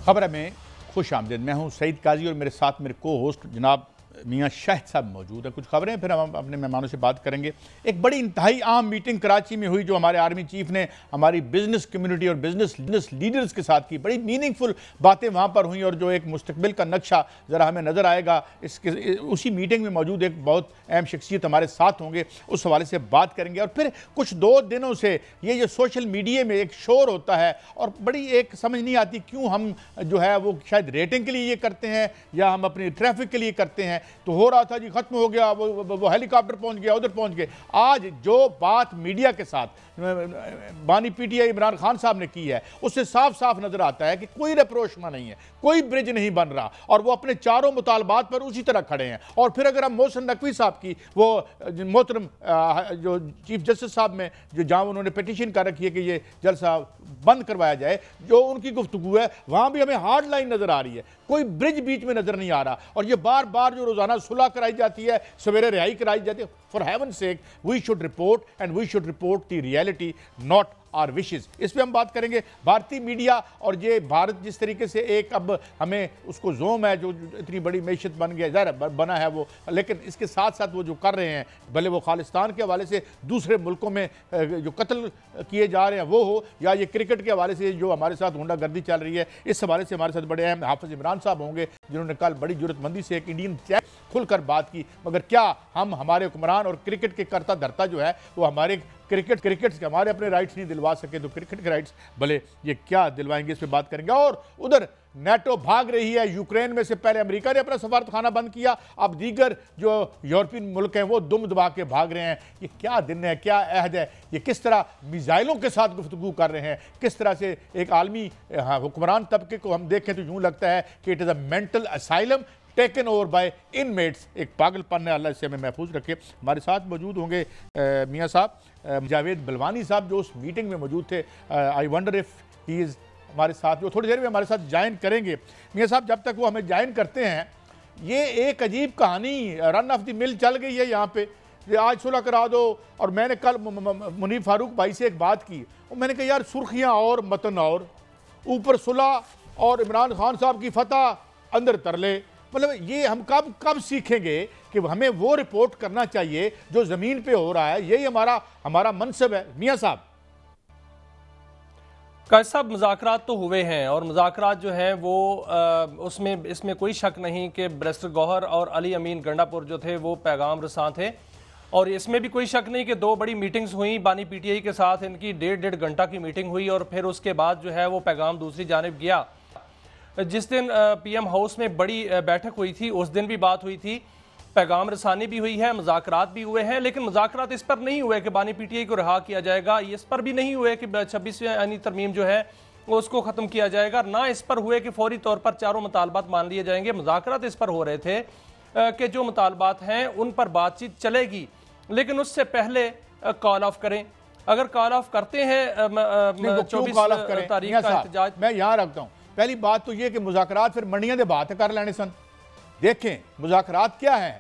खबर में खुश आमदीद। मैं हूँ सईद काजी और मेरे साथ मेरे को होस्ट जनाब मियाँ शाहिद साहब मौजूद है। कुछ खबरें फिर हम अपने मेहमानों से बात करेंगे। एक बड़ी इंतहाई आम मीटिंग कराची में हुई जो हमारे आर्मी चीफ ने हमारी बिजनेस कम्युनिटी और बिजनेस लीडर्स के साथ की। बड़ी मीनिंगफुल बातें वहाँ पर हुई और जो एक मुस्तकबिल का नक्शा ज़रा हमें नज़र आएगा इसके उसी मीटिंग में मौजूद एक बहुत अहम शख्सियत हमारे साथ होंगे, उस हवाले से बात करेंगे। और फिर कुछ 2 दिनों से ये जो सोशल मीडिया में एक शोर होता है और बड़ी एक समझ नहीं आती क्यों हम जो है वो शायद रेटिंग के लिए ये करते हैं या हम अपनी ट्रैफिक के लिए करते हैं। तो हो रहा था जी खत्म हो गया, वो हेलीकॉप्टर पहुंच गया, उधर पहुंच गए। आज जो बात मीडिया के साथ बानी पीटीआई इमरान खान साहब ने की है उससे साफ साफ नजर आता है कि कोई रेप्रोशमा नहीं है, कोई ब्रिज नहीं बन रहा और वो अपने चारों मुतालबात पर उसी तरह खड़े हैं। और फिर अगर हम मोहसिन नकवी साहब की वो मोहतरम जो चीफ जस्टिस साहब में जो जहाँ उन्होंने पिटीशन कर रखी है कि ये जलसा बंद करवाया जाए, जो उनकी गुफ्तगू है वहाँ भी हमें हार्ड लाइन नजर आ रही है, कोई ब्रिज बीच में नजर नहीं आ रहा। और ये बार बार जो रोजाना सुलह कराई जाती है, सवेरे रिहाई कराई जाती है, for heaven sake we should report and we should report the reality not our wishes. इस पे हम बात करेंगे। भारतीय मीडिया और ये भारत जिस तरीके से एक अब हमें उसको जोम है जो इतनी बड़ी मैशत बन गया, ज़ाहिर बना है वो, लेकिन इसके साथ साथ वो जो कर रहे हैं भले वो खालिस्तान के हवाले से दूसरे मुल्कों में जो कत्ल किए जा रहे हैं वो हो या ये क्रिकेट के हवाले से जो हमारे साथ गुंडागर्दी चल रही है, इस हवाले से हमारे साथ बड़े अहम हाफिज इमरान साहब होंगे जिन्होंने कल बड़ी जुर्रतमंदी से एक इंडियन चैनल खुलकर बात की। मगर क्या हम हमारे हुक्मरान और क्रिकेट के करता धरता जो है वो हमारे क्रिकेट के हमारे अपने राइट्स नहीं दिलवा सके तो क्रिकेट के राइट्स भले ये क्या दिलवाएंगे, इस पे बात करेंगे। और उधर नेटो भाग रही है यूक्रेन में से। पहले अमेरिका ने अपना सफारतखाना बंद किया, अब दीगर जो यूरोपियन मुल्क हैं वो दुम दबा के भाग रहे हैं। ये क्या दिन है, क्या अहद है, ये किस तरह मिसाइलों के साथ गुफ्तगू कर रहे हैं, किस तरह से एक आलमी हुक्मरान तबके को हम देखें तो यूँ लगता है कि it is a mental asylum taken over by inmates. एक पागलपन है, अल्लाह इससे हमें महफूज रखे। हमारे साथ मौजूद होंगे मियाँ साहब जावेद बलवानी साहब जो उस मीटिंग में मौजूद थे। I wonder if he is हमारे साथ, जो थोड़ी देर में हमारे साथ ज्वाइन करेंगे। मियाँ साहब जब तक वो हमें ज्वाइन करते हैं, ये एक अजीब कहानी रन ऑफ द मिल चल गई है यहाँ पे, आज सुलह करा दो। और मैंने कल मुनीफ फारूक भाई से एक बात की और मैंने कहा यार सुर्खियाँ और मतन और ऊपर सुलह और इमरान खान साहब की फतह अंदर तरले। मतलब ये हम कब सीखेंगे कि हमें वो रिपोर्ट करना चाहिए जो जमीन पे हो रहा है। यही हमारा मनसब है। मियाँ साहब काजी साहब, मुज़ाकरात तो हुए हैं और मुज़ाकरात जो हैं वो उसमें इसमें कोई शक नहीं कि बैरिस्टर गौहर और अली अमीन गंडापुर जो थे वो पैगाम रसां थे। और इसमें भी कोई शक नहीं कि 2 बड़ी मीटिंग्स हुई बानी पीटीआई के साथ, इनकी 1.5 घंटा की मीटिंग हुई और फिर उसके बाद जो है वो पैगाम दूसरी जानिब गया। जिस दिन पीएम हाउस में बड़ी बैठक हुई थी उस दिन भी बात हुई थी, पैगाम रसानी भी हुई है, मुज़ाकरात भी हुए हैं, लेकिन मुज़ाकरात इस पर नहीं हुए कि बानी पीटीआई को रहा किया जाएगा, इस पर भी नहीं हुए कि 26वीं आईनी तरमीम जो है वो उसको ख़त्म किया जाएगा, ना इस पर हुए कि फौरी तौर पर चारों मुतालबात मान लिए जाएंगे। मुज़ाकरात इस पर हो रहे थे कि जो मुतालबात हैं उन पर बातचीत चलेगी, लेकिन उससे पहले कॉल ऑफ करें। अगर कॉल ऑफ करते हैं 24 तारीख का एहतजाज, मैं यहाँ रखता हूँ। पहली बात तो ये कि मुज़ाकरात फिर मंडियां दे बात कर लेने सन। देखें मुज़ाकरात क्या है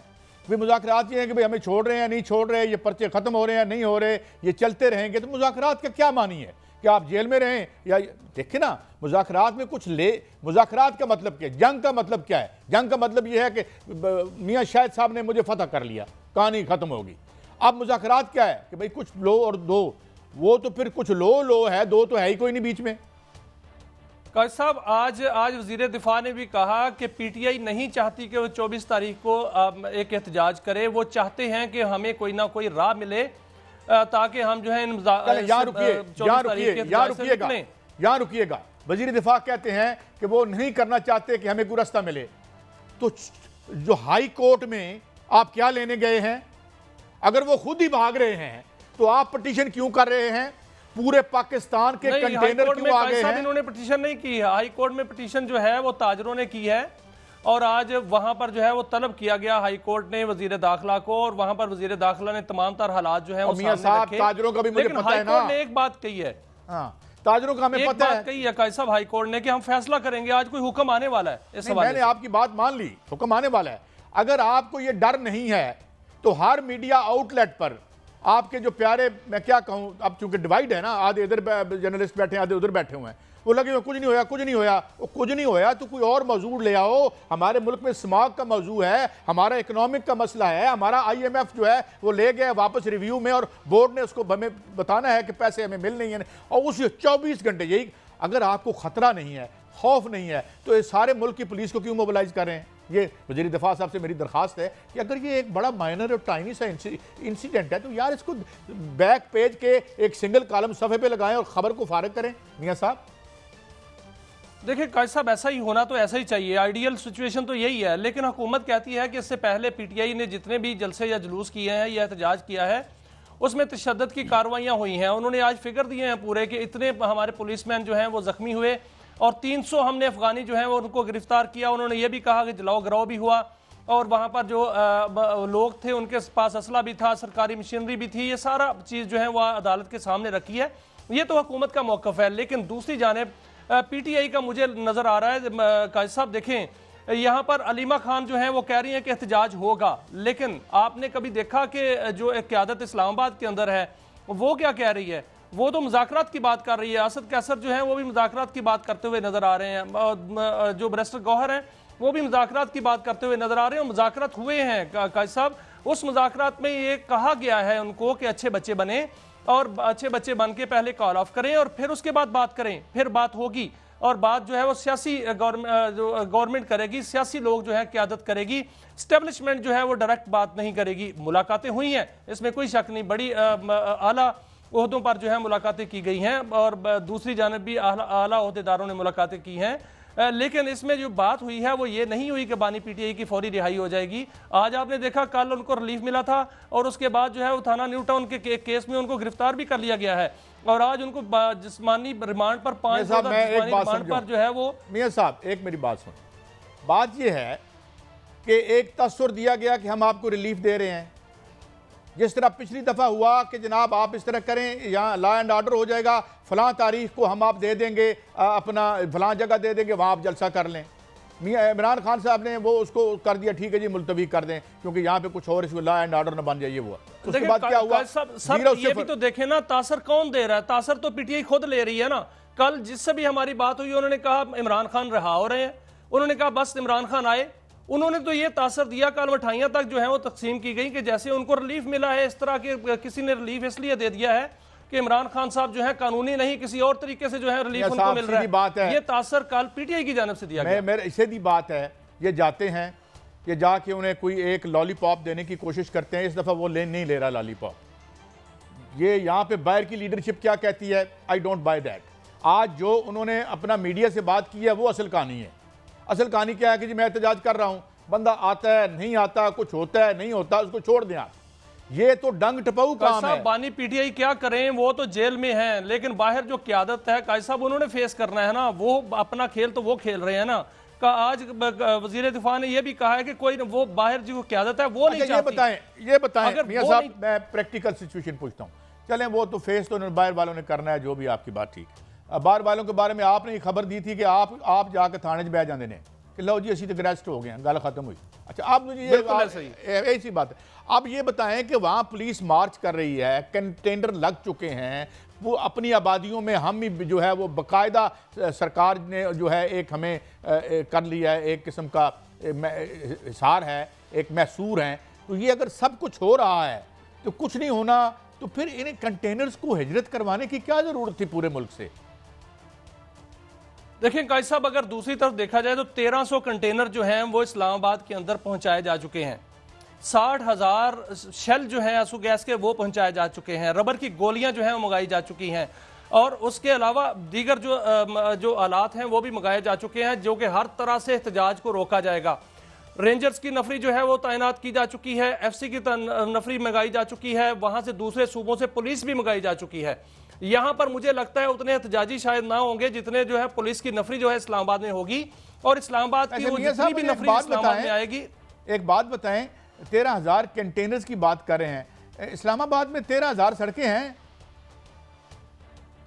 भाई, मुज़ाकरात ये है कि भाई हमें छोड़ रहे हैं नहीं छोड़ रहे, ये पर्चे खत्म हो रहे हैं नहीं हो रहे, ये चलते रहेंगे। तो मुज़ाकरात का क्या मानी है कि आप जेल में रहें या देखें ना, मुज़ाकरात में कुछ मुज़ाकरात का मतलब क्या है, जंग का मतलब क्या है। जंग का मतलब ये है कि मियाँ शाहिद साहब ने मुझे फतह कर लिया, कहानी खत्म होगी। अब मुज़ाकरात क्या है कि भाई कुछ लो और दो, वो तो फिर कुछ लो है, दो तो है ही कोई नहीं बीच में। काजी साहब, आज वज़ीर दिफा ने भी कहा कि पीटीआई नहीं चाहती कि वो 24 तारीख को एक एहतजाज करे, वो चाहते हैं कि हमें कोई ना कोई राह मिले ताकि हम जो है यहाँ रुकिएगा। वज़ीर दिफा कहते हैं कि वो नहीं करना चाहते कि हमें कोई रास्ता मिले। तो जो हाई कोर्ट में आप क्या लेने गए हैं? अगर वो खुद ही भाग रहे हैं तो आप पिटीशन क्यों कर रहे हैं? पूरे पाकिस्तान के कंटेनर क्यों आ गए हैं? इन्होंने पिटीशन नहीं की है, हाई कोर्ट में पिटीशन जो है वो ताजरों ने की है और आज वहां पर जो है वो तलब किया गया हाई कोर्ट ने वजीर दाखिला को, और वहां पर वजीर दाखिला ने तमाम तर हालात जो है वो सामने रखे। ताजरों का भी मुझे पता है ना, हाई कोर्ट ने एक बात कही है, ताजरों का हमें पता है, कही है काजी साहब हाई कोर्ट ने कि हम फैसला करेंगे, आज कोई हुक्म आने वाला है इस हवाले से। मैंने आपकी बात मान ली, हुक्म आने वाला है। अगर आपको ये डर नहीं है तो हर मीडिया आउटलेट पर आपके जो प्यारे, मैं क्या कहूं, अब चूंकि डिवाइड है ना, आधे इधर जर्नलिस्ट बैठे हैं आधे उधर बैठे हुए हैं, वो लगे हुए कुछ नहीं होया, कुछ नहीं होया। वो कुछ नहीं होया तो कोई और मौजूद ले आओ। हमारे मुल्क में स्मॉग का मौजू है, हमारा इकोनॉमिक का मसला है, हमारा IMF जो है वो ले गया वापस रिव्यू में और बोर्ड ने उसको हमें बताना है कि पैसे हमें मिल नहीं है। और उस 24 घंटे यही, अगर आपको खतरा नहीं है, खौफ नहीं है, तो ये सारे मुल्क की पुलिस को क्यों मोबिलाइज कर रहे हैं? ये वज़ीर दिफा साहब से मेरी दरख्वास्त है कि अगर ये एक बड़ा माइनर और टाइनी सा इंसिडेंट है तो यार इसको बैक पेज के एक सिंगल कॉलम सफ़े पे लगाएं और खबर को फारिग करें। मियां साहब देखिए काजी साहब, ऐसा ही होना तो ऐसा ही चाहिए, आइडियल सिचुएशन तो यही है, लेकिन हुकूमत कहती है कि इससे पहले PTI ने जितने भी जलसे या जुलूस किए हैं या एहतजाज किया है उसमें तशद्दुद की कार्रवाइयाँ हुई हैं। उन्होंने आज फिगर दिए हैं पूरे कि इतने हमारे पुलिसमैन जो हैं वो जख्मी हुए और 300 हमने अफगानी जो हैं वो उनको गिरफ्तार किया। उन्होंने ये भी कहा कि जलाओ गिराओ भी हुआ और वहाँ पर जो लोग थे उनके पास असला भी था, सरकारी मशीनरी भी थी। ये सारा चीज़ जो है वो अदालत के सामने रखी है। ये तो हुकूमत का मौक़िफ़ है, लेकिन दूसरी जानिब PTI का मुझे नज़र आ रहा है। काजी साहब देखें, यहाँ पर अलीमा खान जो है वो कह रही हैं कि एहतजाज होगा, लेकिन आपने कभी देखा कि जो एक क़यादत इस्लामाबाद के अंदर है वो क्या कह रही है? वो तो मुज़ाकरात की बात कर रही है। असद कैसर जो है वो भी मुज़ाकरात की बात करते हुए नज़र आ रहे हैं। जो बैरिस्टर गौहर हैं वो भी मुज़ाकरात की बात करते हुए नज़र आ रहे हैं। मुज़ाकरात हुए हैं काजी साहब, उस मुज़ाकरात में ये कहा गया है उनको कि अच्छे बच्चे बने और अच्छे बच्चे बन के पहले कॉल ऑफ करें और फिर उसके बाद बात करें, फिर बात होगी और बात जो है वो सियासी गवर्नमेंट करेगी, सियासी लोग जो है क़यादत करेगी, स्टैब्लिशमेंट जो है वो डायरेक्ट बात नहीं करेगी। मुलाकातें हुई हैं, इसमें कोई शक नहीं, बड़ी आला ओहदों पर जो है मुलाकातें की गई हैं और दूसरी जानब भी आला ओहदेदारों ने मुलाकातें की हैं, लेकिन इसमें जो बात हुई है वो ये नहीं हुई कि बानी PTI की फौरी रिहाई हो जाएगी। आज आपने देखा कल उनको रिलीफ मिला था और उसके बाद जो है वो थाना न्यू टाउन के केस में उनको गिरफ्तार भी कर लिया गया है और आज उनको जिस्मानी रिमांड पर 5 रिमांड पर जो है वो। मियां साहब एक मेरी बात सुन, बात ये है कि एक तस्वर दिया गया कि हम आपको रिलीफ दे रहे हैं, जिस तरह पिछली दफ़ा हुआ कि जनाब आप इस तरह करें, यहाँ लॉ एंड ऑर्डर हो जाएगा, फ़लाँ तारीख को हम आप दे देंगे, अपना फ़लाँ जगह दे देंगे, वहाँ आप जलसा कर लें। मियां इमरान खान साहब ने वो उसको कर दिया, ठीक है जी मुलतवी कर दें क्योंकि यहाँ पे कुछ और इसको लॉ एंड ऑर्डर न बन जाइए। वो उसके बाद क्या हुआ? सर ये भी तो देखें ना, तासर कौन दे रहा है? तासर तो PTI खुद ले रही है ना। कल जिससे भी हमारी बात हुई उन्होंने कहा इमरान खान रहा हो रहे हैं, उन्होंने कहा बस इमरान खान आए। उन्होंने तो ये तासर दिया, कल मिठाइयाँ तक जो है वो तकसीम की गई कि जैसे उनको रिलीफ मिला है, इस तरह के किसी ने रिलीफ इसलिए दे दिया है कि इमरान खान साहब जो है कानूनी नहीं किसी और तरीके से जो है रिलीफ उनको मिल रहा है। बात है, ये तासर कल PTI की जानिब से दिया गया। मेरे सीधी बात है, ये जाते हैं, ये जाके उन्हें कोई एक लॉलीपॉप देने की कोशिश करते हैं। इस दफ़ा वो नहीं ले रहा लॉलीपॉप। ये यहाँ पे बाहर की लीडरशिप क्या कहती है, आई डोंट बाय दैट। आज जो उन्होंने अपना मीडिया से बात की है वो असल कहानी है। असल कहानी क्या है कि जी मैं एहतजाज कर रहा हूँ, बंदा आता है नहीं आता, कुछ होता है नहीं होता, उसको छोड़ दें आप। ये तो डंग टपाऊ काम है। बानी PTI क्या करें, वो तो जेल में हैं, लेकिन बाहर जो क़यादत है काजी साहब उन्होंने फेस करना है ना। वो अपना खेल तो वो खेल रहे हैं ना। का आज वज़ीर दिफा ने यह भी कहा है कि कोई वो बाहर जो क़यादत है वो नहीं चाहती। ये बताएं मियां साहब, मैं प्रैक्टिकल सिचुएशन पूछता हूँ। चलें वो तो फेस तो बाहर वालों ने करना है, जो भी आपकी बात ठीक है। बाहर वालों के बारे में आपने खबर दी थी कि आप जाकर थाने च बह जाते हैं कि लो जी असी तो अरेस्ट हो गए हैं, गल खत्म हुई। अच्छा आप मुझे ये ऐसी बात है, अब ये बताएं कि वहाँ पुलिस मार्च कर रही है, कंटेनर लग चुके हैं, वो अपनी आबादियों में हम ही जो है वो बाकायदा सरकार ने जो है एक हमें कर लिया है, एक किस्म का हिसार है, एक मैसूर है। तो ये अगर सब कुछ हो रहा है तो कुछ नहीं होना, तो फिर इन कंटेनर्स को हिजरत करवाने की क्या ज़रूरत थी पूरे मुल्क से? देखिए काजी साहब, अगर दूसरी तरफ देखा जाए तो 1300 कंटेनर जो हैं वो इस्लामाबाद के अंदर पहुंचाए जा चुके हैं। 60,000 शेल जो हैं आंसू गैस के वो पहुंचाए जा चुके हैं। रबर की गोलियां जो हैं वो मंगाई जा चुकी हैं और उसके अलावा दीगर जो आलात हैं वो भी मंगाए जा चुके हैं, जो कि हर तरह से एहतजाज को रोका जाएगा। रेंजर्स की नफरी जो है वो तैनात की जा चुकी है, FC की नफरी मंगाई जा चुकी है, वहां से दूसरे सूबों से पुलिस भी मंगाई जा चुकी है। यहाँ पर मुझे लगता है उतने एहतजाजी शायद ना होंगे जितने जो है पुलिस की नफरी जो है इस्लामाबाद में होगी और इस्लामाबाद की वो जितनी भी नफरी इस्लामाबाद में आएगी। एक बात बताएं, 13,000 कंटेनर्स की बात कर रहे हैं, इस्लामाबाद में 13,000 सड़कें हैं।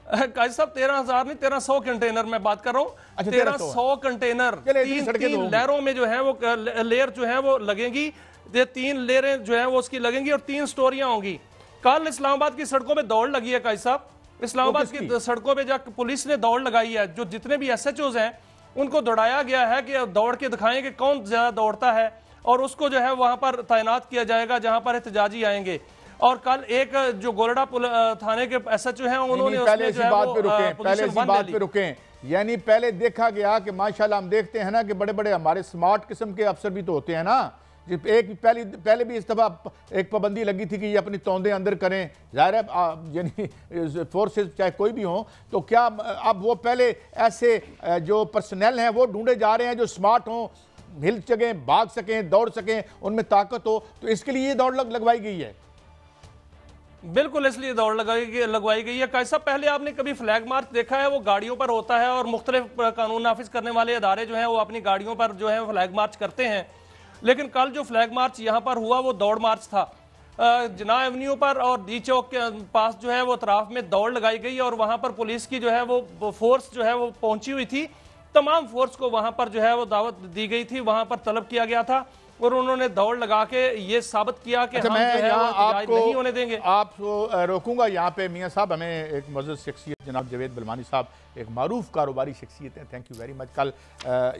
काजी साहब 13,000 नहीं 1300 कंटेनर मैं बात कर रहा हूँ। 1300 कंटेनर तीन लेयरों में जो है वो लेयर जो है वो लगेंगी, 3 लेयरें जो है वो उसकी लगेंगी और 3 स्टोरियां होंगी। कल इस्लामाबाद की सड़कों में दौड़ लगी है काजी साहब, इस्लामाबाद की सड़कों पे जाकर पुलिस ने दौड़ लगाई है, जो जितने भी SHOs हैं उनको दौड़ाया गया है कि दौड़ के दिखाएं कि कौन ज्यादा दौड़ता है, और उसको जो है वहां पर तैनात किया जाएगा जहां पर एहतजाजी आएंगे। और कल एक जो गोलड़ा थाने के SHO हैं उन्होंने पहले इसी बात पे रुकें, यानी पहले देखा गया कि माशाल्लाह हम देखते हैं ना कि बड़े बड़े हमारे स्मार्ट किस्म के अफसर भी तो होते हैं ना। एक पहले भी इस दफा एक पाबंदी लगी थी कि ये अपनी तोंदे अंदर करें, जाहिर है यानी फोर्सेस चाहे कोई भी हो, तो क्या अब वो पहले ऐसे जो पर्सनल हैं वो ढूंढे जा रहे हैं जो स्मार्ट हों, हिल सकें, भाग सकें, दौड़ सकें, उनमें ताकत हो, तो इसके लिए ये दौड़ लगवाई गई है। बिल्कुल, इसलिए दौड़ लगवाई गई है। कैसा पहले आपने कभी फ्लैग मार्च देखा है? वो गाड़ियों पर होता है और मुख्तलिफ कानून नाफिज करने वाले अदारे जो हैं वो अपनी गाड़ियों पर जो है फ्लैग मार्च करते हैं, लेकिन कल जो फ्लैग मार्च यहाँ पर हुआ वो दौड़ मार्च था। जिन्ना एवेन्यू पर और डी चौक के पास जो है वो अतराफ में दौड़ लगाई गई और वहाँ पर पुलिस की जो है वो फोर्स जो है वो पहुंची हुई थी। तमाम फोर्स को वहाँ पर जो है वो दावत दी गई थी, वहाँ पर तलब किया गया था और उन्होंने दौड़ लगा के ये साबित किया कि हम जो है वो आपको नहीं होने देंगे। आपको रोकूंगा यहाँ पे। मियाँ साहब, हमें एक मज़ीद शख्सियत जनाब जावेद बलवानी साहब एक मारूफ कारोबारी शख्सियत है, थैंक यू वेरी मच। कल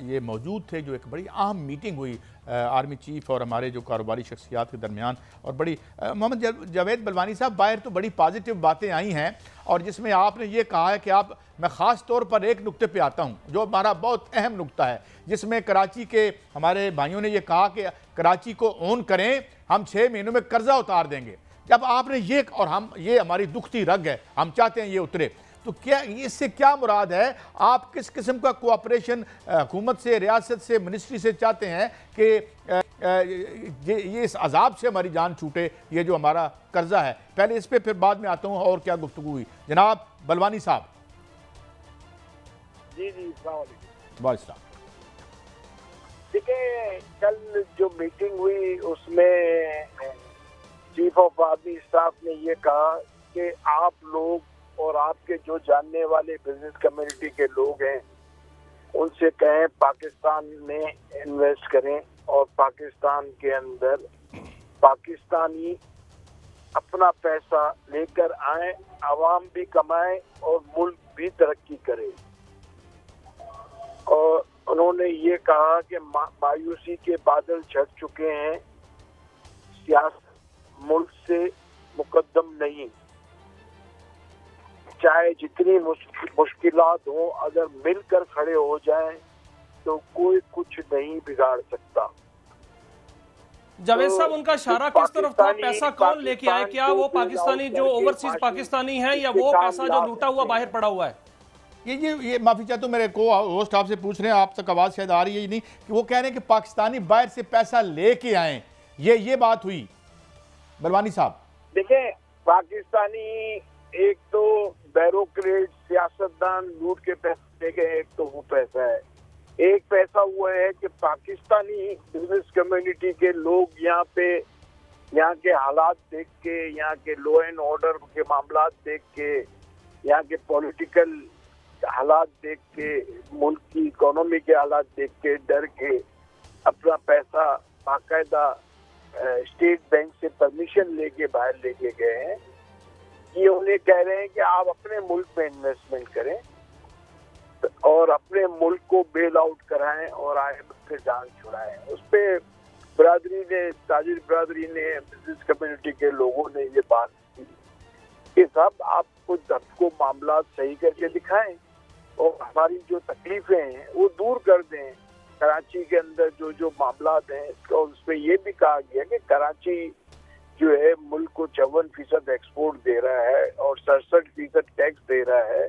ये मौजूद थे, जो एक बड़ी अहम मीटिंग हुई आर्मी चीफ और हमारे जो कारोबारी शख्सियात के दरमियान, और बड़ी मोहम्मद जावेद बलवानी साहब बाहर तो बड़ी पॉजिटिव बातें आई हैं, और जिसमें आपने ये कहा है कि आप, मैं ख़ास तौर पर एक नुक्ते पे आता हूँ जो हमारा बहुत अहम नुक्ता है, जिसमें कराची के हमारे भाइयों ने ये कहा कि कराची को ओन करें, हम 6 महीनों में कर्जा उतार देंगे। जब आपने ये, और हम, ये हमारी दुखती रग है, हम चाहते हैं ये उतरे, तो क्या इससे क्या मुराद है? आप किस किस्म का कोऑपरेशन हुकूमत से, रियासत से, मिनिस्ट्री से चाहते हैं कि ये इस अजाब से हमारी जान छूटे, ये जो हमारा कर्जा है? पहले इस पे, फिर बाद में आता हूँ और क्या गुफ्तगू हुई। जनाब बलवानी साहब। जी जी, वालेकुम। देखिए, कल जो मीटिंग हुई उसमें चीफ ऑफ आर्मी स्टाफ ने ये कहा कि आप लोग और आपके जो जानने वाले बिजनेस कम्युनिटी के लोग हैं उनसे कहें पाकिस्तान में इन्वेस्ट करें और पाकिस्तान के अंदर पाकिस्तानी अपना पैसा लेकर आए, आवाम भी कमाए और मुल्क भी तरक्की करे। और उन्होंने ये कहा कि मायूसी के बादल छट चुके हैं, सियासत मुल्क से मुकद्दम नहीं, चाहे जितनी मुश्किलात हो, अगर मिलकर खड़े हो जाएं तो कोई कुछ नहीं बिगाड़ सकता। जावेद साहब, उनका इशारा किस तरफ था? पैसा कौन लेके आए? क्या वो पाकिस्तानी जो ओवरसीज पाकिस्तानी हैं, या वो पैसा जो लूटा हुआ बाहर पड़ा हुआ है? ये माफी चाहता हूँ, मेरे को होस्ट आपसे पूछ रहे हैं, आप तक आवाज शायद आ रही है नहीं, कि वो कह रहे हैं कि पाकिस्तानी बाहर से पैसा लेके आए, ये बात हुई बलवानी साहब? देखिए, पाकिस्तानी एक तो ब्यूरोक्रेट सियासतदान लूट के पैसे ले गए, एक तो वो पैसा है। एक पैसा हुआ है कि पाकिस्तानी बिजनेस कम्युनिटी के लोग यहाँ पे, यहाँ के हालात देख के, यहाँ के लॉ एंड ऑर्डर के मामला देख के, यहाँ के पॉलिटिकल हालात देख के, मुल्क की इकोनॉमी के हालात देख के डर के अपना पैसा बाकायदा स्टेट बैंक से परमिशन लेके बाहर लेके गए हैं। ये उन्हें कह रहे हैं कि आप अपने मुल्क में इन्वेस्टमेंट करें और अपने मुल्क को बेल आउट कराएं और IMF से जान छुड़ाएं। उस पे बिरादरी ने, ताजिर बिरादरी ने, बिजनेस कम्युनिटी के लोगों ने ये बात की कि साहब आप कुछ सबको मामला सही करके दिखाएं और हमारी जो तकलीफें हैं वो दूर कर दें। कराची के अंदर जो मामलात हैं, और उस पर यह भी कहा गया कि कराची जो है मुल्क को 54% एक्सपोर्ट दे रहा है और 67% टैक्स दे रहा है।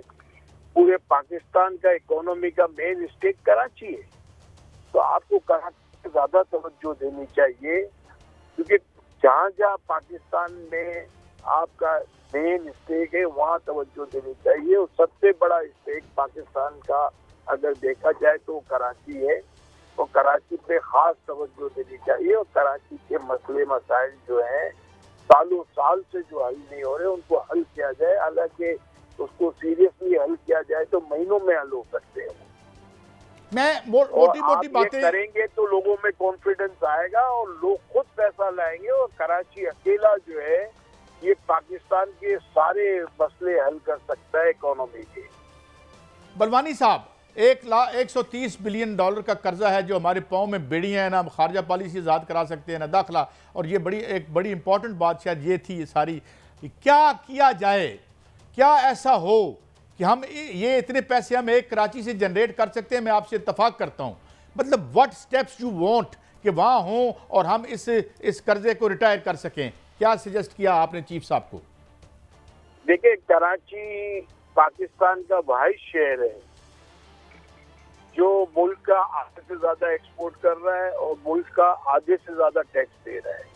पूरे पाकिस्तान का इकोनॉमी का मेन स्टेक कराची है, तो आपको कराची में ज्यादा तवज्जो देनी चाहिए, क्योंकि जहाँ जहाँ पाकिस्तान में आपका मेन स्टेक है वहाँ तवज्जो देनी चाहिए। और सबसे बड़ा स्टेक पाकिस्तान का अगर देखा जाए तो कराची है, और कराची पे खास तवज्जो देनी चाहिए। और कराची के मसले मसाइल जो हैं सालों साल से जो हल नहीं हो रहे उनको हल किया जाए। हालांकि उसको सीरियसली हल किया जाए तो महीनों में हल हो सकते हैं। मैं मोटी बातें करेंगे तो लोगों में कॉन्फिडेंस आएगा और लोग खुद पैसा लाएंगे। और कराची अकेला जो है ये पाकिस्तान के सारे मसले हल कर सकता है इकोनॉमी के। बलवानी साहब, 130 बिलियन डॉलर का कर्जा है जो हमारे पाँव में बेड़ियाँ हैं, ना खारजा पॉलिसी आज़ाद करा सकते हैं ना दाखिला। और ये एक बड़ी इंपॉर्टेंट बात शायद ये थी, ये सारी क्या किया जाए, क्या ऐसा हो कि हम ये इतने पैसे हम एक कराची से जनरेट कर सकते हैं। मैं आपसे इत्तफाक करता हूँ, मतलब व्हाट स्टेप्स यू वांट कि वहाँ हों और हम इस कर्जे को रिटायर कर सकें। क्या सजेस्ट किया आपने चीफ साहब को? देखिए, कराची पाकिस्तान का वाहिद शहर है जो मुल्क का आधे से ज्यादा एक्सपोर्ट कर रहा है और मुल्क का आधे से ज्यादा टैक्स दे रहा है।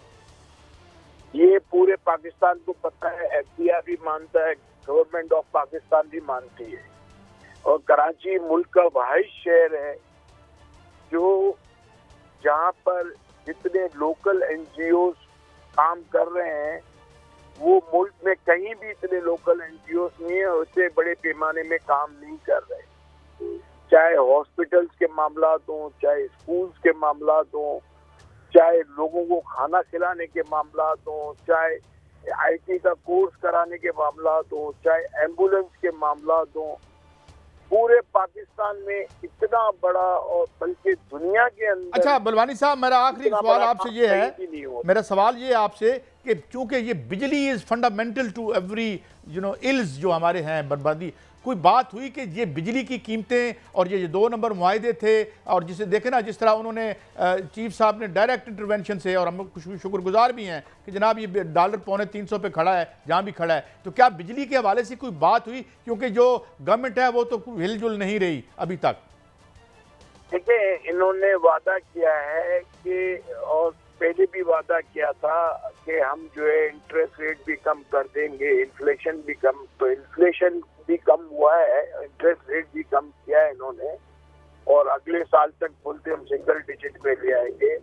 ये पूरे पाकिस्तान को पता है, एफबीआई भी मानता है, गवर्नमेंट ऑफ पाकिस्तान भी मानती है। और कराची मुल्क का वाहिद शहर है जो जहाँ पर जितने लोकल एनजीओज काम कर रहे हैं वो मुल्क में कहीं भी इतने लोकल एनजीओज नहीं है, उससे बड़े पैमाने में काम नहीं कर रहे। चाहे हॉस्पिटल्स के मामलात हों, चाहे स्कूल्स के मामलात हों, चाहे लोगों को खाना खिलाने के मामलात हों, चाहे आईटी का कोर्स कराने के मामलात हों, चाहे एम्बुलेंस के मामलात हों, पूरे पाकिस्तान में इतना बड़ा और बल्कि दुनिया के अंदर। अच्छा बलवानी साहब, मेरा आखिरी सवाल आपसे ये है, मेरा सवाल ये आपसे कि चूंकि ये बिजली is fundamental to every else जो हमारे हैं बर्बादी, कोई बात हुई कि ये बिजली की कीमतें और ये 2 नंबर मुआहदे थे और जिसे देखे ना जिस तरह उन्होंने चीफ साहब ने डायरेक्ट इंटरवेंशन से, और हम शुक्रगुजार भी हैं कि जनाब ये डॉलर $350 पे खड़ा है जहाँ भी खड़ा है, तो क्या बिजली के हवाले से कोई बात हुई? क्योंकि जो गवर्नमेंट है वो तो हिलजुल नहीं रही अभी तक। देखिए, इन्होंने वादा किया है कि, और पहले भी वादा किया था कि हम जो है इंटरेस्ट रेट भी कम कर देंगे, इन्फ्लेशन भी कम, तो इन्फ्लेशन भी कम हुआ है, इंटरेस्ट रेट भी कम किया है इन्होंने, और अगले साल तक बोलते हम सिंगल डिजिट में ले आएंगे।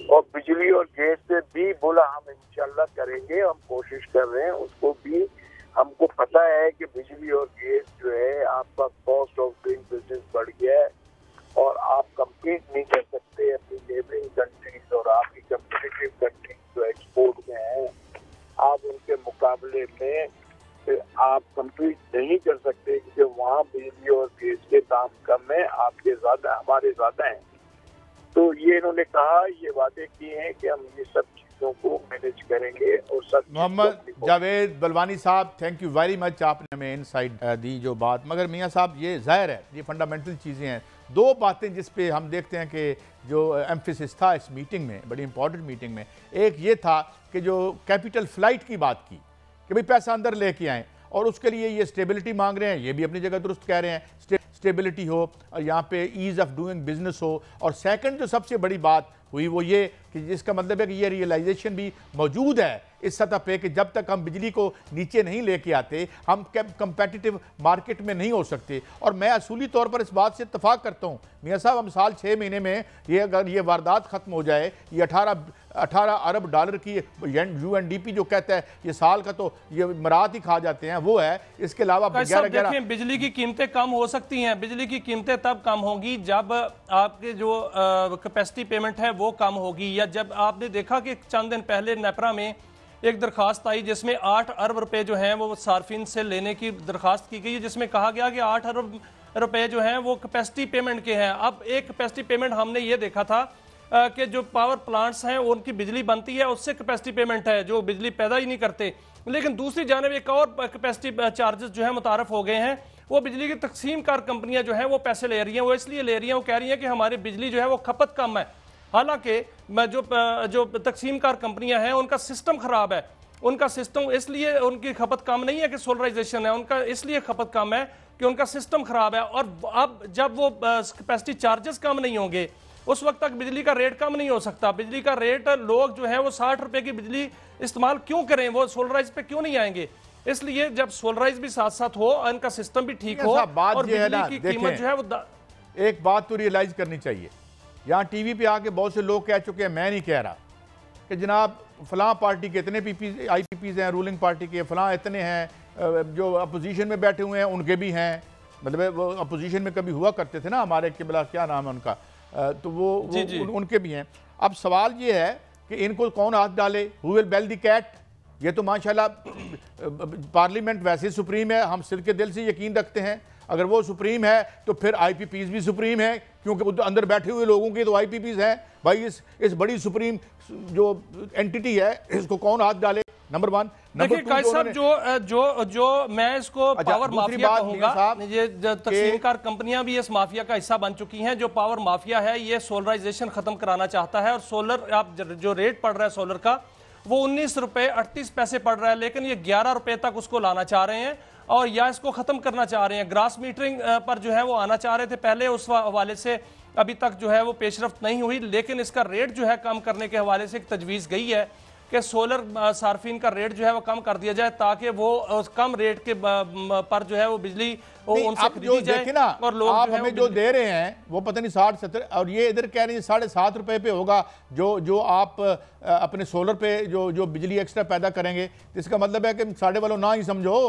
और बिजली और गैस से भी बोला हम इंशाल्लाह करेंगे, हम कोशिश कर रहे हैं उसको भी। हमको पता है कि बिजली और गैस जो है आपका कॉस्ट ऑफ डूइंग बिजनेस बढ़ गया है और आप कम्पीट नहीं कर सकते अपनी नेबरिंग कंट्रीज और आपकी कम्पिटिटिव कंट्रीज जो एक्सपोर्ट में है, आप उनके मुकाबले में आप कम्पीट नहीं कर सकते क्योंकि वहाँ बिजली और गैस के दाम कम है, आपके ज्यादा, हमारे ज्यादा हैं। तो ये इन्होंने कहा, ये वादे किए हैं कि हम ये सब चीजों को मैनेज करेंगे। और सब मोहम्मद जावेद बलवानी साहब, थैंक यू वेरी मच, आपने हमें इनसाइट दी जो बात। मगर मियाँ साहब, ये जाहिर है ये फंडामेंटल चीज़ें हैं। 2 बातें जिस पे हम देखते हैं कि जो एम्फेसिस था इस मीटिंग में, बड़ी इंपॉर्टेंट मीटिंग में, एक ये था कि जो कैपिटल फ्लाइट की बात की कि भाई पैसा अंदर लेके आएँ, और उसके लिए ये स्टेबिलिटी मांग रहे हैं, ये भी अपनी जगह दुरुस्त कह रहे हैं, स्टेबिलिटी हो और यहाँ पे ईज़ ऑफ डूइंग बिजनेस हो। और सेकंड जो सबसे बड़ी बात हुई वो ये कि जिसका मतलब है कि ये रियलाइजेशन भी मौजूद है इस सतह पे कि जब तक हम बिजली को नीचे नहीं लेके आते हम कंपेटिटिव मार्केट में नहीं हो सकते। और मैं असूली तौर पर इस बात से इत्तफाक करता हूँ मियाँ साहब, हम साल 6 महीने में ये अगर ये वारदात ख़त्म हो जाए, ये 18 अरब डॉलर की UNDP जो कहता है ये साल का, तो ये मरात ही खा जाते हैं, वो है। इसके अलावा देखें, बिजली की कीमतें कम हो सकती हैं। बिजली की कीमतें तब कम होगी जब आपके जो कैपेसिटी पेमेंट है वो कम होगी, या जब आपने देखा कि चंद दिन पहले नेपरा में एक दरखास्त आई जिसमें 8 अरब रुपए जो हैं वो सार्फिन से लेने की दरखास्त की गई है, जिसमें कहा गया कि 8 अरब रुपए जो हैं वो कैपेसिटी पेमेंट के हैं। अब एक कैपेसिटी पेमेंट हमने ये देखा था कि जो पावर प्लांट्स हैं उनकी बिजली बनती है, उससे कैपेसिटी पेमेंट है, जो बिजली पैदा ही नहीं करते। लेकिन दूसरी जानब एक और कैपेसिटी चार्जेस जो है मुतारफ हो गए हैं, वो बिजली की तकसीम कार कंपनियां जो हैं वो पैसे ले रही हैं। वो इसलिए ले रही हैं, वो कह रही हैं कि हमारी बिजली जो है वो खपत कम है। हालांकि जो तकसीम कार कंपनियां हैं उनका सिस्टम खराब है, उनका सिस्टम इसलिए उनकी खपत कम नहीं है कि सोलराइजेशन है, उनका इसलिए खपत कम है कि उनका सिस्टम खराब है। और अब जब वो कैपेसिटी चार्जेस कम नहीं होंगे उस वक्त तक बिजली का रेट कम नहीं हो सकता। बिजली का रेट लोग जो है वो 60 रुपए की बिजली इस्तेमाल क्यों करें, वो सोलराइज पे क्यों नहीं आएंगे। इसलिए जब सोलराइज भी साथ साथ हो, इनका सिस्टम भी ठीक हो और बिजली की कीमत जो है वो एक बात तो रियलाइज करनी चाहिए। यहाँ टीवी पे आके बहुत से लोग कह चुके हैं, मैं नहीं कह रहा, कि जनाब फलां पार्टी के इतने IPPs हैं, रूलिंग पार्टी के फलां इतने हैं, जो अपोजिशन में बैठे हुए हैं उनके भी हैं। मतलब वो अपोजिशन में कभी हुआ करते थे ना हमारे किबला, क्या नाम है उनका, तो वो उनके भी हैं। अब सवाल ये है कि इनको कौन हाथ डाले, who will bell the cat, ये तो माशाल्लाह पार्लियामेंट वैसे सुप्रीम है, हम सिर के दिल से यकीन रखते हैं। अगर वो सुप्रीम है तो फिर आईपीपीज भी सुप्रीम है, क्योंकि अंदर बैठे हुए लोगों की तो आईपीपीज हैं। भाई इस बड़ी सुप्रीम जो एंटिटी है इसको कौन हाथ डाले? Number one. देखिए कायद साहब, जो मैं इसको पावर माफिया कहूंगा, ये तकसीमकार कंपनियां भी इस माफिया का हिस्सा बन चुकी हैं। जो पावर माफिया है ये सोलराइजेशन खत्म कराना चाहता है, और सोलर आप जो रेट पड़ रहा है सोलर का वो 19 रुपए 38 पैसे पड़ रहा है, लेकिन ये 11 रुपए तक उसको लाना चाह रहे हैं और या इसको खत्म करना चाह रहे हैं। ग्रास मीटरिंग पर जो है वो आना चाह रहे थे पहले, उस हवाले से अभी तक जो है वो पेशरफ्त नहीं हुई, लेकिन इसका रेट जो है कम करने के हवाले से एक तजवीज़ गई है कि सोलर सार्फिन का रेट जो है वो कम कर दिया जाए, ताकि वो उस कम रेट के पर जो है वो बिजली उनसे खरीदी जाए। ना, और लोग आप हमें जो दे रहे हैं वो पता नहीं 60-70, और ये इधर कह रहे हैं 7.5 रुपए पे होगा जो आप अपने सोलर पे जो बिजली एक्स्ट्रा पैदा करेंगे। इसका मतलब है कि साढ़े वालों ना ही समझो।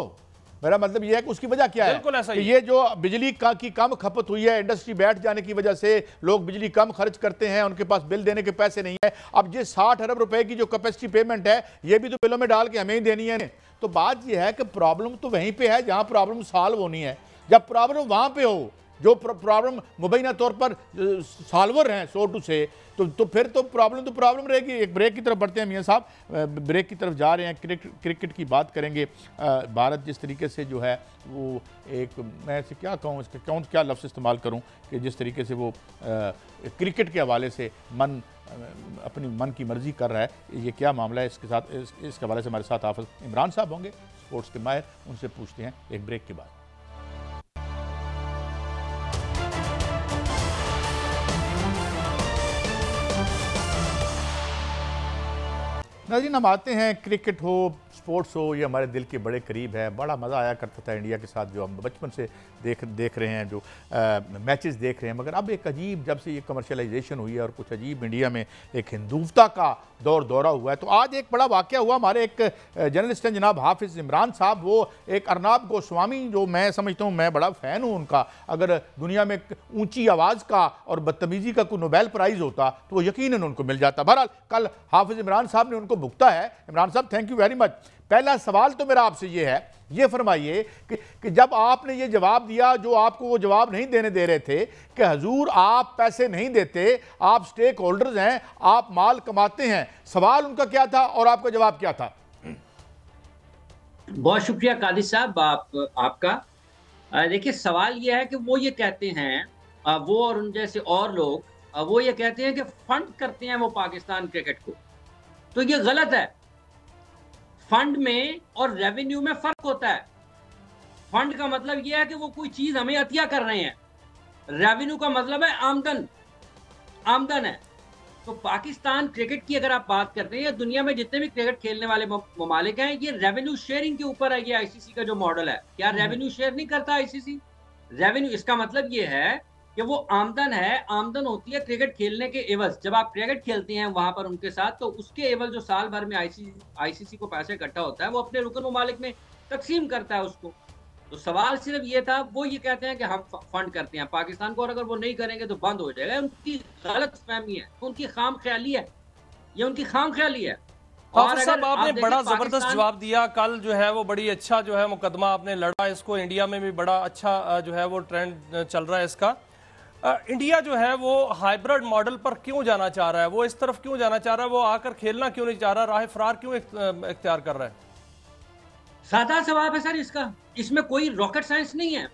मेरा मतलब यह है कि उसकी वजह क्या है कि ये जो बिजली की कम खपत हुई है, इंडस्ट्री बैठ जाने की वजह से लोग बिजली कम खर्च करते हैं, उनके पास बिल देने के पैसे नहीं है। अब ये 60 अरब रुपए की जो कैपेसिटी पेमेंट है ये भी तो बिलों में डाल के हमें ही देनी है। तो बात यह है कि प्रॉब्लम तो वहीं पे है जहां प्रॉब्लम सॉल्व होनी है। जब प्रॉब्लम वहां पे हो, जो प्रॉब्लम मुबैना तौर पर सॉल्वर हैं सो टू से, तो फिर तो प्रॉब्लम रहेगी। एक ब्रेक की तरफ बढ़ते हैं मियां साहब, ब्रेक की तरफ जा रहे हैं। क्रिकेट की बात करेंगे। भारत जिस तरीके से जो है वो एक, मैं इसे क्या कहूँ, इसके क्या लफ्ज़ इस्तेमाल करूँ कि जिस तरीके से वो क्रिकेट के हवाले से अपनी मन की मर्जी कर रहा है, ये क्या मामला है? इसके हवाले से हमारे साथ हाफिज इमरान साहब होंगे, स्पोर्ट्स के माहिर, उनसे पूछते हैं एक ब्रेक के बाद। नाज़रीन, हम आते हैं, क्रिकेट हो स्पोर्ट्स हो, ये हमारे दिल के बड़े करीब है। बड़ा मज़ा आया करता था इंडिया के साथ, जो हम बचपन से देख रहे हैं, जो मैचेस देख रहे हैं। मगर अब एक अजीब, जब से ये कमर्शलाइजेशन हुई है और कुछ अजीब इंडिया में एक हिंदुत्वता का दौरा हुआ है। तो आज एक बड़ा वाक़या हुआ। हमारे एक जर्नलिस्ट हैं जनाब हाफिज़ इमरान साहब, वो एक अर्नाब गोस्वामी, जो मैं समझता हूँ, मैं बड़ा फ़ैन हूँ उनका। अगर दुनिया में ऊँची आवाज़ का और बदतमीज़ी का कोई नोबेल प्राइज़ होता तो वो यकीनन उनको मिल जाता। बहरहाल कल हाफिज़ इमरान साहब ने उनको भुगता है। इमरान साहब, थैंक यू वेरी मच। पहला सवाल तो मेरा आपसे ये है, ये फरमाइए कि जब आपने ये जवाब दिया, जो आपको वो जवाब नहीं देने दे रहे थे कि हजूर आप पैसे नहीं देते, आप स्टेक होल्डर्स हैं, आप माल कमाते हैं, सवाल उनका क्या था और आपका जवाब क्या था? बहुत शुक्रिया कादी साहब आपका। देखिए, सवाल ये है कि वो ये कहते हैं, वो और उन जैसे और लोग, वो ये कहते हैं कि फंड करते हैं वो पाकिस्तान क्रिकेट को। तो ये गलत है। फंड में और रेवेन्यू में फर्क होता है। फंड का मतलब यह है कि वो कोई चीज हमें अतिया कर रहे हैं। रेवेन्यू का मतलब है आमदन है। तो पाकिस्तान क्रिकेट की अगर आप बात करते हैं, या दुनिया में जितने भी क्रिकेट खेलने वाले ममालिक हैं, ये रेवेन्यू शेयरिंग के ऊपर है। ये आईसीसी का जो मॉडल है, क्या रेवेन्यू शेयर नहीं करता आईसीसी? रेवेन्यू, इसका मतलब ये है कि वो आमदन है, आमदन होती है क्रिकेट खेलने के एवज। जब आप क्रिकेट खेलते हैं वहां पर उनके साथ, तो उसके एवज जो साल भर में आईसीसी को पैसे इकट्ठा होता है, वो अपने रुकन ममालिक में तकसीम करता है उसको। तो सवाल सिर्फ ये था, वो ये कहते हैं कि हम फंड करते हैं पाकिस्तान को, और अगर वो नहीं करेंगे तो बंद हो जाएगा। उनकी गलत फहमी है, उनकी खाम ख्याली है, ये उनकी खाम ख्याली है। और साहब, आपने बड़ा जबरदस्त जवाब दिया कल, जो है वो बड़ी अच्छा जो है मुकदमा आपने लड़ा। इसको इंडिया में भी बड़ा अच्छा जो है वो ट्रेंड चल रहा है इसका। इंडिया जो है वो हाइब्रिड मॉडल पर क्यों जाना चाह रहा है? वो इस तरफ क्यों जाना चाह रहा है? वो आकर खेलना क्यों नहीं चाह रहा? राह फरार क्यों इख्तियार कर रहा है? सादा जवाब है सर इसका। इसमें कोई रॉकेट साइंस नहीं है,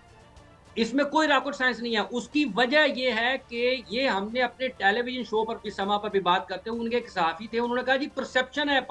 इसमें कोई रॉकेट साइंस नहीं है। उसकी वजह यह है कि ये हमने अपने टेलीविजन शो पर भी, समा पर भी बात करते हुए, उनके एक सहाफी थे, उन्होंने कहा जी परसेप्शन है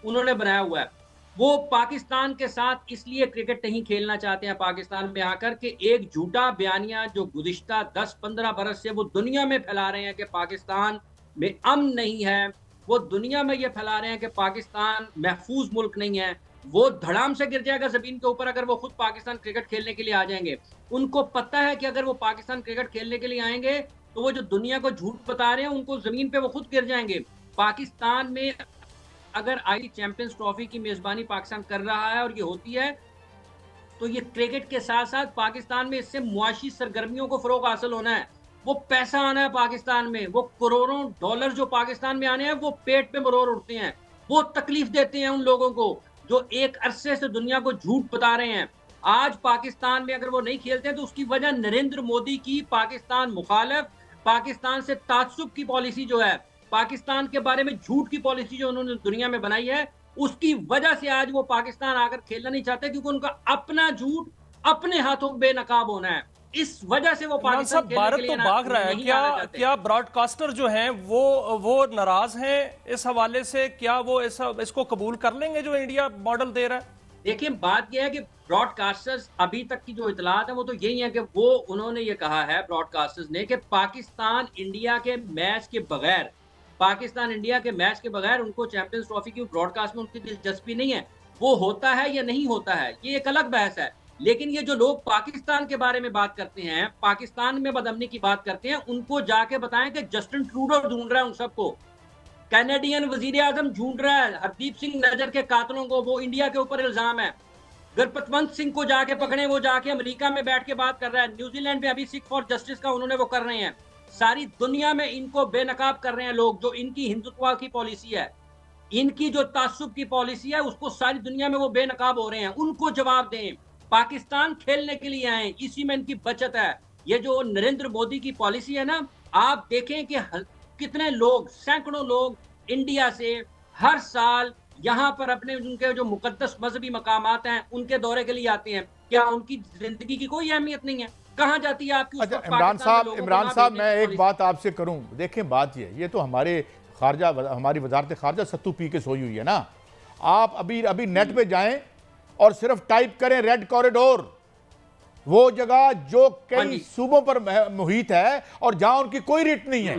उन्होंने बनाया हुआ है। वो पाकिस्तान के साथ इसलिए क्रिकेट नहीं खेलना चाहते हैं पाकिस्तान में आकर के एक झूठा बयानिया जो गुज़िश्ता 10-15 बरस से वो दुनिया में फैला रहे हैं कि पाकिस्तान में अमन नहीं है। वो दुनिया में ये फैला रहे हैं कि पाकिस्तान महफूज मुल्क नहीं है। वो धड़ाम से गिर जाएगा जमीन के ऊपर अगर वो खुद पाकिस्तान क्रिकेट खेलने के लिए आ जाएंगे। उनको पता है कि अगर वो पाकिस्तान क्रिकेट खेलने के लिए आएंगे तो वो जो दुनिया को झूठ बता रहे हैं, उनको जमीन पे वो खुद गिर जाएंगे। पाकिस्तान में अगर आई चैंपियंस ट्रॉफी की मेजबानी पाकिस्तान कर रहा है और ये होती है, तो ये क्रिकेट के साथ साथ पाकिस्तान में इससे मुआशी सरगर्मियों को फरोग हासिल होना है। वो पैसा आना है पाकिस्तान में, वो करोड़ों डॉलर जो पाकिस्तान में आने हैं, वो पेट पे मरोड़ उठते हैं, वो तकलीफ देते हैं उन लोगों को। जो एक अरसे से दुनिया को झूठ बता रहे हैं। आज पाकिस्तान में अगर वो नहीं खेलते हैं तो उसकी वजह नरेंद्र मोदी की पाकिस्तान मुखालिफ, पाकिस्तान से तात्सुब की पॉलिसी जो है, पाकिस्तान के बारे में झूठ की पॉलिसी जो उन्होंने दुनिया में बनाई है, उसकी वजह से आज वो पाकिस्तान आकर खेलना नहीं चाहते, क्योंकि उनका अपना झूठ अपने हाथों बेनकाब होना है। इस वजह से वो पाकिस्तान भारत तो भाग रहा है। क्या ब्रॉडकास्टर जो हैं वो नाराज हैं इस हवाले से? क्या वो इसको कबूल कर लेंगे जो इंडिया मॉडल दे रहा है? देखिए, बात यह है कि ब्रॉडकास्टर्स अभी तक की जो इतलात है वो तो यही है कि वो उन्होंने ये कहा है ब्रॉडकास्टर्स ने कि पाकिस्तान इंडिया के मैच के बगैर, पाकिस्तान इंडिया के मैच के बगैर उनको चैंपियंस ट्रॉफी की ब्रॉडकास्ट में उनकी दिलचस्पी नहीं है। वो होता है या नहीं होता है ये एक अलग बहस है, लेकिन ये जो लोग पाकिस्तान के बारे में बात करते हैं, पाकिस्तान में बदअमनी की बात करते हैं, उनको जाके बताएं कि जस्टिन ट्रूडो ढूंढ रहा है उन सबको, कैनेडियन वजीर आजम ढूंढ रहा है हरदीप सिंह नजर के कातलों को, वो इंडिया के ऊपर इल्जाम है। गुरपतवंत सिंह को जाके पकड़े, वो जाके अमेरिका में बैठ के बात कर रहा है। न्यूजीलैंड में अभी सिख फॉर जस्टिस का उन्होंने वो कर रहे हैं। सारी दुनिया में इनको बेनकाब कर रहे हैं लोग, जो इनकी हिंदुत्व की पॉलिसी है, इनकी जो तासुब की पॉलिसी है, उसको सारी दुनिया में वो बेनकाब हो रहे हैं। उनको जवाब दें। पाकिस्तान खेलने के लिए आए, इसी में इनकी बचत है। ये जो नरेंद्र मोदी की पॉलिसी है ना, आप देखें कि कितने लोग, सैकड़ों लोग इंडिया से हर साल यहाँ पर अपने उनके जो मुकद्दस मजहबी मकामात हैं उनके दौरे के लिए आते हैं। क्या उनकी जिंदगी की कोई अहमियत नहीं है? कहाँ जाती है आपकी? अच्छा, इमरान साहब मैं एक बात आपसे करूं, देखें बात ये तो हमारे हमारी वजारत खारजा सत्तू पी के सोई हुई है ना। आप अभी नेट पे जाएं और सिर्फ टाइप करें रेड कॉरिडोर, वो जगह जो कई सूबों पर मुहित है और जहां उनकी कोई रिट नहीं है,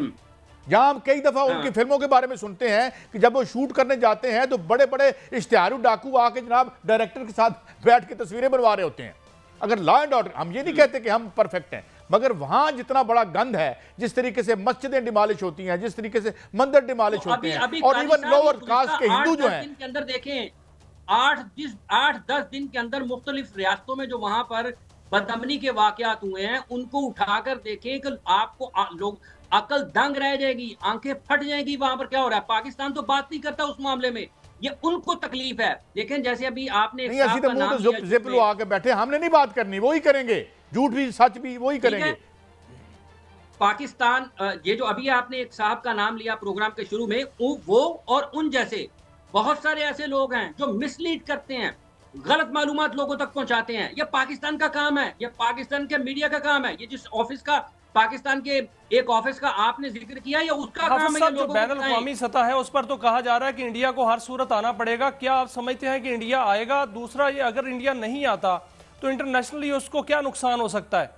जहां हम कई दफा उनकी फिल्मों के बारे में सुनते हैं कि जब वो शूट करने जाते हैं तो बड़े बड़े इश्तिहारू डाकू आके जनाब डायरेक्टर के साथ बैठ के तस्वीरें बनवा रहे होते हैं। अगर लॉ एंड ऑर्डर, हम ये नहीं कहते कि हम परफेक्ट हैं, मगर वहां जितना बड़ा गंद है, जिस तरीके से मस्जिदें डिमॉलिश होती हैं, जिस तरीके से मंदिर डिमॉलिश होते हैं, और इवन लोअर कास्ट के हिंदू जो हैं, के अंदर देखें 8-10 दिन के अंदर मुख्तलिफ रियासतों में जो वहां पर बदअमनी के वाकयात हुए हैं, उनको उठाकर देखें कि आपको लोग अकल दंग रह जाएगी, आंखें फट जाएगी। वहां पर क्या हो रहा है? पाकिस्तान तो बात नहीं करता उस मामले में, ये उनको तकलीफ है। लेकिन जैसे अभी आपने जिपलो आके बैठे, हमने नहीं बात करनी, वही करेंगे, झूठ भी सच भी वही करेंगे। पाकिस्तान, ये जो अभी आपने एक साहब का नाम लिया प्रोग्राम के शुरू में, वो और उन जैसे बहुत सारे ऐसे लोग हैं जो मिसलीड करते हैं, गलत मालूमात लोगों तक पहुंचाते हैं। ये पाकिस्तान का काम है, ये पाकिस्तान के मीडिया का काम है। ये जिस ऑफिस का, पाकिस्तान के एक ऑफिस का आपने जिक्र किया, या उसका काम है जो बैनुल-अक़वामी सतह है उस पर तो कहा जा रहा है कि इंडिया को हर सूरत आना पड़ेगा। क्या आप समझते हैं कि इंडिया आएगा? दूसरा, ये अगर इंडिया नहीं आता तो इंटरनेशनली उसको क्या नुकसान हो सकता है?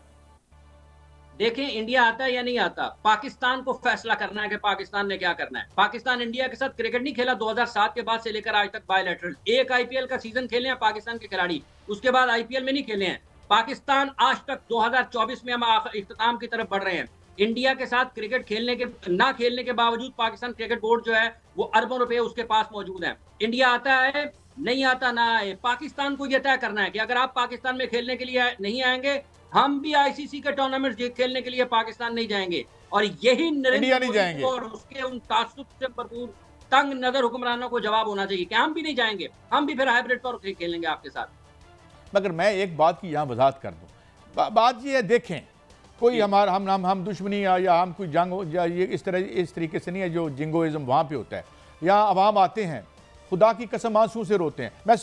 देखें, इंडिया आता है या नहीं आता, पाकिस्तान को फैसला करना है कि पाकिस्तान ने क्या करना है। पाकिस्तान इंडिया के साथ क्रिकेट नहीं खेला 2007 के बाद से लेकर आज तक बायलैटरल। एक आईपीएल का सीजन खेले हैं पाकिस्तान के खिलाड़ी, उसके बाद आईपीएल में नहीं खेले हैं। पाकिस्तान आज तक 2024 में हम इख्तिताम की तरफ बढ़ रहे हैं। इंडिया के साथ क्रिकेट ना खेलने के बावजूद पाकिस्तान क्रिकेट बोर्ड जो है वो अरबों रुपए उसके पास मौजूद है। इंडिया आता है, नहीं आता ना आए, पाकिस्तान को यह तय करना है कि अगर आप पाकिस्तान में खेलने के लिए नहीं आएंगे, हम भी आईसीसी के टूर्नामेंट खेलने के लिए पाकिस्तान नहीं जाएंगे। और यही नरेंद्र मोदी और उसके उन तासुब से भरपूर तंग नजर हुक्मरानों को जवाब होना चाहिए कि हम भी नहीं जाएंगे, हम भी फिर हाइब्रिड पर खेलेंगे आपके साथ। मगर मैं एक बात की यहाँ वजाहत कर दूँ, बात ये है, देखें कोई हम दुश्मनी या हम कोई जंग या ये इस तरीके से नहीं है जो जिंगोइज्म वहाँ पे होता है। यहाँ अवाम आते हैं, खुदा की कसम आंसू से रोते हैं। मैं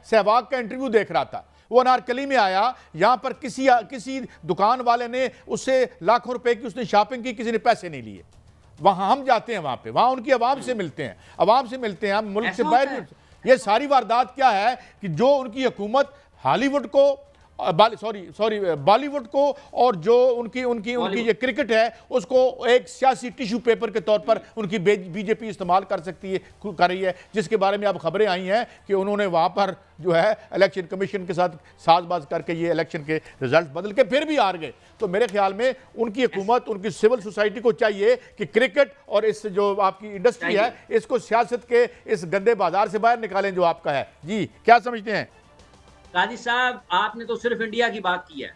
सहवाग का इंटरव्यू देख रहा था, वो अनारकली में आया, यहाँ पर किसी दुकान वाले ने उससे लाखों रुपए की उसने शॉपिंग की, किसी ने पैसे नहीं लिए। वहाँ हम जाते हैं, वहाँ पे वहाँ उनकी आवाम से मिलते हैं, हम मुल्क से बाहर। ये सारी वारदात क्या है कि जो उनकी हुकूमत हॉलीवुड को, बॉलीवुड को, और जो उनकी ये क्रिकेट है उसको एक सियासी टिश्यू पेपर के तौर पर उनकी बीजेपी इस्तेमाल कर रही है, जिसके बारे में अब खबरें आई हैं कि उन्होंने वहाँ पर जो है इलेक्शन कमीशन के साथ साजबाज करके ये इलेक्शन के रिजल्ट बदल के फिर भी हार गए। तो मेरे ख्याल में उनकी हुकूमत, उनकी सिविल सोसाइटी को चाहिए कि क्रिकेट और इस जो आपकी इंडस्ट्री है इसको सियासत के इस गंदे बाजार से बाहर निकालें जो आपका है। जी, क्या समझते हैं? काजी साहब, आपने तो सिर्फ इंडिया की बात की है।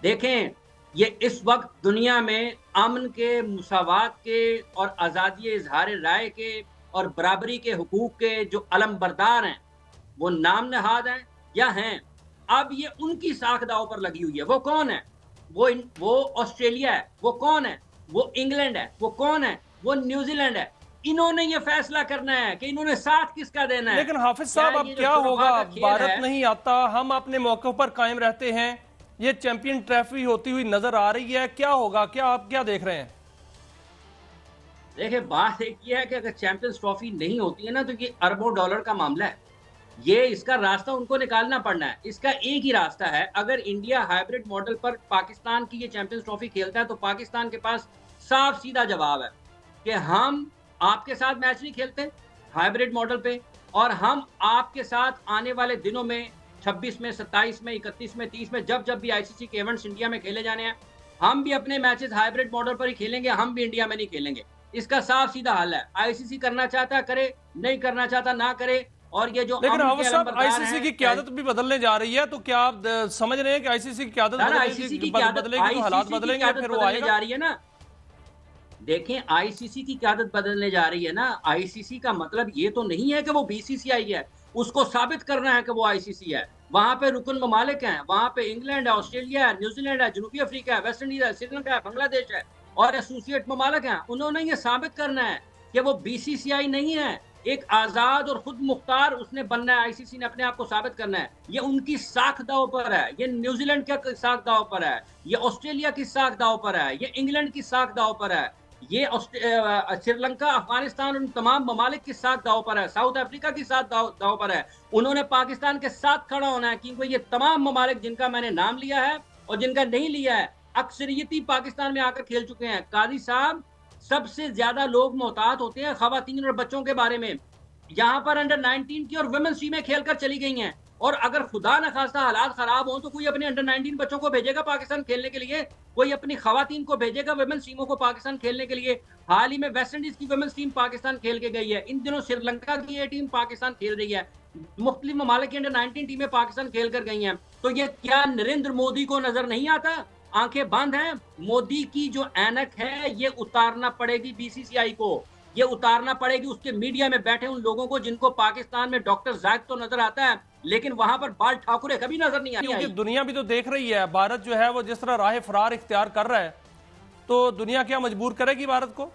देखें, ये इस वक्त दुनिया में अमन के, मुसावात के और आज़ादी इजहार राय के और बराबरी के हुकूक के जो अलमबरदार हैं, वो नाम नहाद हैं या हैं। अब ये उनकी साख दाव पर लगी हुई है। वो कौन है? वो ऑस्ट्रेलिया है। वो कौन है? वो इंग्लैंड है। वो कौन है? वो न्यूजीलैंड है। इन्होंने ये फैसला करना है कि इन्होंने साथ किसका देना है। लेकिन हाफिज साहब, अब क्या होगा? भारत नहीं आता, हम अपने मौके पर कायम रहते हैं, ये चैंपियन ट्रॉफी होती हुई नजर आ रही है, क्या होगा? क्या आप क्या देख रहे हैं? देखिए, बात एक ये है कि अगर चैंपियंस ट्रॉफी नहीं होती है ना, तो ये अरबों डॉलर का मामला है। ये इसका रास्ता उनको निकालना पड़ना है। इसका एक ही रास्ता है, अगर इंडिया हाइब्रिड मॉडल पर पाकिस्तान की ये चैंपियंस ट्रॉफी खेलता है तो पाकिस्तान के पास साफ सीधा जवाब है कि हम आपके साथ मैच नहीं खेलते हाइब्रिड मॉडल पे, और हम आपके साथ आने वाले दिनों में 26 में, 27 में, 31 में, 30 में, जब भी आईसीसी के इवेंट्स इंडिया में खेले जाने हैं, हम भी अपने मैचेस हाइब्रिड मॉडल पर ही खेलेंगे, हम भी इंडिया में नहीं खेलेंगे। इसका साफ सीधा हल है। आईसीसी करना चाहता करे, नहीं करना चाहता ना करे। और ये जो लेकिन आईसीसी की क़यादत भी बदलने जा रही है, तो क्या आप समझ रहे हैं कि आईसीसी की क़यादत बदलेगी तो हालात बदलेंगे, फिर वो आएगा? जा रही है ना, देखें, आईसीसी की क़यादत बदलने जा रही है ना। आईसीसी का मतलब ये तो नहीं है कि वो बीसीसीआई है, उसको साबित करना है कि वो आईसीसी है। वहां पे रुकन ममालिक हैं, वहां पे इंग्लैंड है, ऑस्ट्रेलिया है, न्यूजीलैंड है, जनूबी अफ्रीका है, वेस्ट इंडीज है, श्रीलंका है, बांग्लादेश है और एसोसिएट ममालिक हैं। उन्होंने ये साबित करना है कि वो बीसीसीआई नहीं है, एक आजाद और खुद मुख्तार उसने बनना है। आईसीसी ने अपने आप को साबित करना है। ये उनकी साख दाव पर है, ये न्यूजीलैंड की साख दाव पर है, ये ऑस्ट्रेलिया की साख दाव पर है, ये इंग्लैंड की साख दाव पर है, ये श्रीलंका, अफगानिस्तान, उन तमाम ममालिक के साथ दाव पर है, साउथ अफ्रीका के साथ दाव पर है। उन्होंने पाकिस्तान के साथ खड़ा होना है, क्योंकि ये तमाम ममालिक जिनका मैंने नाम लिया है और जिनका नहीं लिया है, अक्सरियती पाकिस्तान में आकर खेल चुके हैं। काजी साहब, सबसे ज्यादा लोग मोहतात होते हैं खवातीन और बच्चों के बारे में। यहाँ पर अंडर 19 की और वुमेन्स टीमें खेलकर चली गई हैं, और अगर खुदा न खास्ता हालात खराब हो तो कोई अपने अंडर 19 बच्चों को भेजेगा पाकिस्तान खेलने के लिए? कोई अपनी खवातीन को भेजेगा वुमेन्स टीमों को पाकिस्तान खेलने के लिए? हाल ही में वेस्ट इंडीज की वुमेन्स टीम पाकिस्तान खेल के गई है, इन दिनों श्रीलंका की ये टीम पाकिस्तान खेल रही है, मुख्तलिफ ममालिक की अंडर 19 टीमें पाकिस्तान खेल कर गई हैं। तो ये क्या नरेंद्र मोदी को नजर नहीं आता? आंखें बंद हैं। मोदी की जो ऐनक है ये उतारना पड़ेगी बीसीसीआई को, ये उतारना पड़ेगी उसके मीडिया में बैठे उन लोगों को जिनको पाकिस्तान में डॉक्टर जायद तो नजर आता है, लेकिन वहां पर बाल ठाकुरे कभी नजर नहीं आती। क्योंकि दुनिया भी तो देख रही है, भारत जो है वो जिस तरह राह फरार इख्तियार कर रहा है, तो दुनिया क्या मजबूर करेगी भारत को?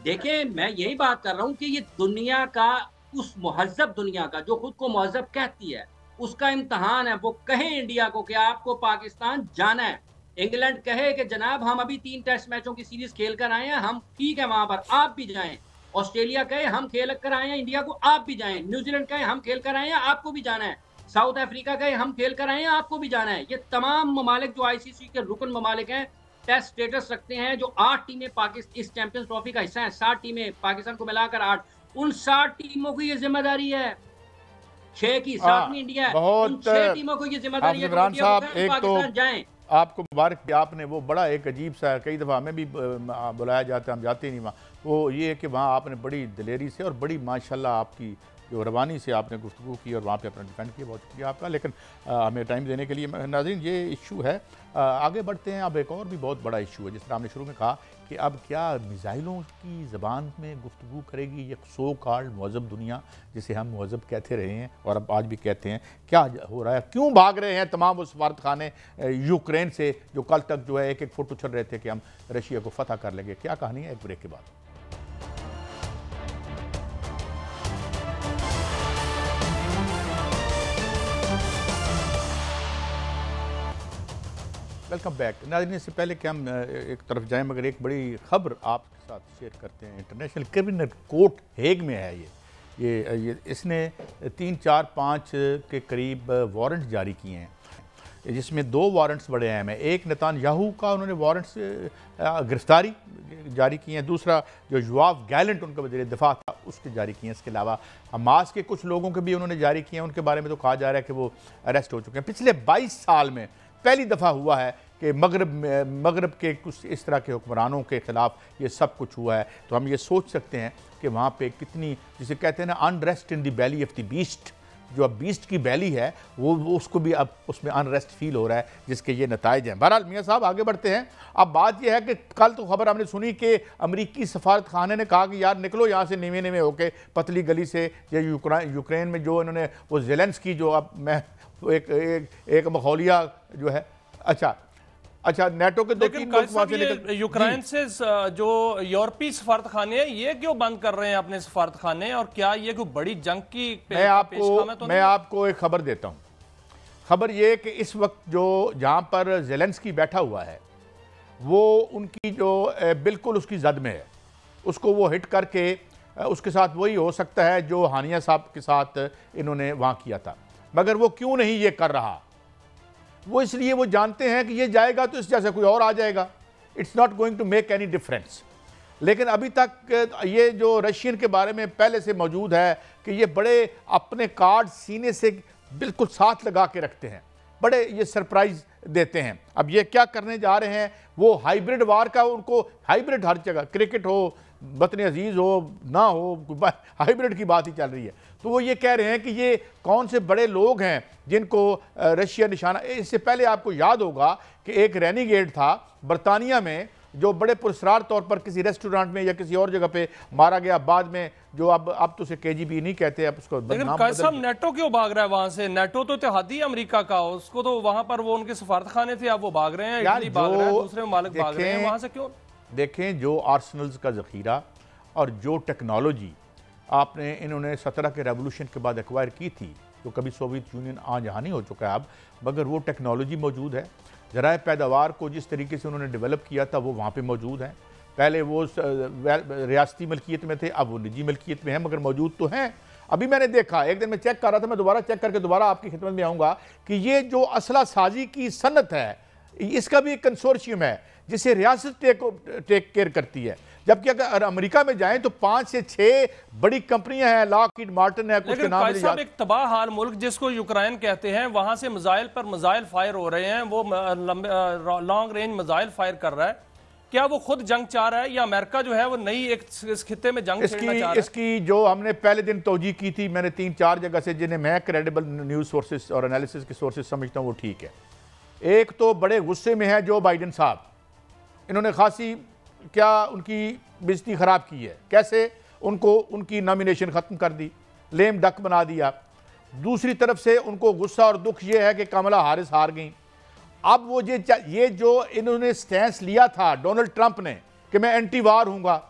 देखिए, मैं यही बात कर रहा हूं कि ये दुनिया का, उस मुहज्जब दुनिया का जो खुद को मुहज्जब कहती है, उसका इम्तहान है। वो कहे इंडिया को कि आपको पाकिस्तान जाना है। इंग्लैंड कहे कि जनाब हम अभी 3 टेस्ट मैचों की सीरीज खेल कर आए हैं, हम ठीक है वहां पर, आप भी जाएं। ऑस्ट्रेलिया कहे हम खेल कर आए हैं इंडिया को, आप भी जाएं। न्यूजीलैंड कहे हम खेल कर आए हैं, आपको भी जाना है। साउथ अफ्रीका कहे हम खेल कर आए हैं, आपको भी जाना है। ये तमाम ममालिक जो आईसीसी के रुकन ममालिक हैं, टेस्ट स्टेटस रखते हैं, जो 8 टीमें पाकिस्तान इस चैंपियंस ट्रॉफी का हिस्सा है, 60 टीमें पाकिस्तान को मिलाकर 8, उन 60 टीमों की ये जिम्मेदारी है। 6 की 7वीं इंडिया है, उन 6 टीमों को ये जिम्मेदारी है कि पाकिस्तान जाएं। आपको मुबारक कि आपने वो बड़ा एक अजीब सा, कई दफ़ा हमें भी बुलाया जाता है, हम जाते नहीं वहाँ, वो ये है कि वहाँ आपने बड़ी दिलेरी से और बड़ी माशाल्लाह आपकी जो रवानी से आपने गुफ्तगू की और वहाँ पे अपना डिफेंड किया, बहुत शुक्रिया आपका। लेकिन हमें टाइम देने के लिए नाज़रीन, ये इशू है, आगे बढ़ते हैं। अब एक और भी बहुत बड़ा इशू है, जिस तरह हमने शुरू में कहा कि अब क्या मिसाइलों की ज़बान में गुफ्तगू करेगी ये सो कॉल्ड मुहज़्ज़ब दुनिया, जिसे हम मुहज़्ज़ब कहते रहे हैं और अब आज भी कहते हैं। क्या हो रहा है, क्यों भाग रहे हैं तमाम वो सफारत खाने यूक्रेन से, जो कल तक जो है एक एक फुट उछल रहे थे कि हम रशिया को फतह कर लेंगे? क्या कहानी है, एक ब्रेक के बाद। Welcome back. नाज़रीन, इससे पहले कि हम एक तरफ जाएं, मगर एक बड़ी खबर आपके साथ शेयर करते हैं। इंटरनेशनल क्रिमिनल कोर्ट हेग में है ये इसने 3, 4, 5 के करीब वारंट जारी किए हैं, जिसमें 2 वारंट्स बड़े अहम हैं। एक नेतान्याहू का उन्होंने वारंट्स गिरफ्तारी जारी किए हैं, दूसरा जो योआव गैलेंट उनका वज़ीर दिफा था उसके जारी किए हैं। इसके अलावा हमास के कुछ लोगों के भी उन्होंने जारी किए हैं, उनके बारे में तो कहा जा रहा है कि वो अरेस्ट हो चुके हैं। पिछले 22 साल में पहली दफ़ा हुआ है कि मगरब के कुछ इस तरह के हुक्मरानों के ख़िलाफ़ ये सब कुछ हुआ है। तो हम ये सोच सकते हैं कि वहाँ पे कितनी, जिसे कहते हैं ना, unrest in the belly of the beast, जो अब बीस्ट की बैली है वो उसको भी अब उसमें अनरेस्ट फील हो रहा है, जिसके ये नताइज हैं। बहरहाल मियाँ साहब आगे बढ़ते हैं। अब बात यह है कि कल तो खबर हमने सुनी कि अमरीकी सफारत खाने ने कहा कि यार निकलो यहाँ से नीवे नीवे होके पतली गली से, ये यूक्रेन में जो इन्होंने वो ज़ेलेंस्की जो अब मैं एक मखौलिया जो है, अच्छा नेटो के यूक्रेन से जो यूरोपीय सफारत खाने हैं ये क्यों बंद कर रहे हैं अपने सफारत खाने, और क्या ये कोई बड़ी जंग की मैं आपको एक खबर देता हूं। खबर ये कि इस वक्त जो जहां पर ज़ेलेंस्की बैठा हुआ है वो उनकी जो बिल्कुल उसकी जद में है, उसको वो हिट करके उसके साथ वही हो सकता है जो हानिया साहब के साथ इन्होंने वहां किया था। मगर वो क्यों नहीं ये कर रहा, वो इसलिए वो जानते हैं कि ये जाएगा तो इस जैसे कोई और आ जाएगा, it's not going to make any difference. लेकिन अभी तक ये जो रशियन के बारे में पहले से मौजूद है कि ये बड़े अपने कार्ड सीने से बिल्कुल साथ लगा के रखते हैं, बड़े ये सरप्राइज देते हैं। अब ये क्या करने जा रहे हैं, वो हाइब्रिड वार का, उनको हाइब्रिड हर जगह, क्रिकेट हो, वतन अजीज़ हो ना हो, हाइब्रिड की बात ही चल रही है। तो वो ये कह रहे हैं कि ये कौन से बड़े लोग हैं जिनको रशिया निशाना। इससे पहले आपको याद होगा कि एक रेनीगेड था बरतानिया में जो बड़े पुरस्कार तौर पर किसी रेस्टोरेंट में या किसी और जगह पे मारा गया, बाद में जो अब तो उसे केजीबी नहीं कहते, अब उसको लेकिन नेटो क्यों भाग रहा है वहां से? नेटो तो इत्तेहादी अमेरिका का, उसको तो वहां पर वो उनके सफारत खाने थे, अब वो भाग रहे हैं, इटली भाग रहे हैं, दूसरे ममालिक भाग रहे हैं, वहां से क्यों? देखें जो आर्सनल्स का जखीरा और जो टेक्नोलॉजी आपने इन्होंने 17 के रेवोल्यूशन के बाद एक्वायर की थी, जो कभी सोवियत यूनियन आज यहाँ नहीं हो चुका है अब, मगर वो टेक्नोलॉजी मौजूद है। ज़राए पैदावार को जिस तरीके से उन्होंने डेवलप किया था वो वहाँ पे मौजूद है। पहले वो रियासती मलकियत में थे, अब वो निजी मलकियत में है, मगर मौजूद तो हैं। अभी मैंने देखा, एक दिन मैं चेक कर रहा था, मैं दोबारा चेक करके दोबारा आपकी खिदमत में आऊँगा कि ये जो असला साजी की सनत है इसका भी एक कंसोर्शियम है जिसे रियासत टेक केयर करती है। जबकि अगर अमेरिका में जाएं तो 5 से 6 बड़ी कंपनियां हैं, लॉकहिड मार्टिन है, कुछ के नाम लेकिन एक तबाह हाल मुल्क जिसको यूक्रेन कहते हैं, वहां से मिसाइल पर मिसाइल फायर हो रहे हैं, वो लॉन्ग रेंज मिसाइल फायर कर रहा है। क्या वो खुद जंग चाह रहा है या अमेरिका जो है वो नई एक इस खित्ते में जंग छेड़ना चाह रहा है? इसकी जो हमने पहले दिन तौजीह की थी, मैंने 3-4 जगह से, जिन्हें मैं क्रेडिबल न्यूज सोर्सेस और एनालिसिस के सोर्सेस समझता हूँ, वो ठीक है। एक तो बड़े गुस्से में है जो बाइडेन साहब, इन्होंने खासी क्या उनकी बेइज्जती खराब की है, कैसे उनको उनकी नॉमिनेशन खत्म कर दी, लेम डक बना दिया। दूसरी तरफ से उनको गुस्सा और दुख ये है कि कमला हारिस हार गई। अब वो ये जो इन्होंने स्टैंस लिया था डोनाल्ड ट्रंप ने कि मैं एंटी वार हूँगा,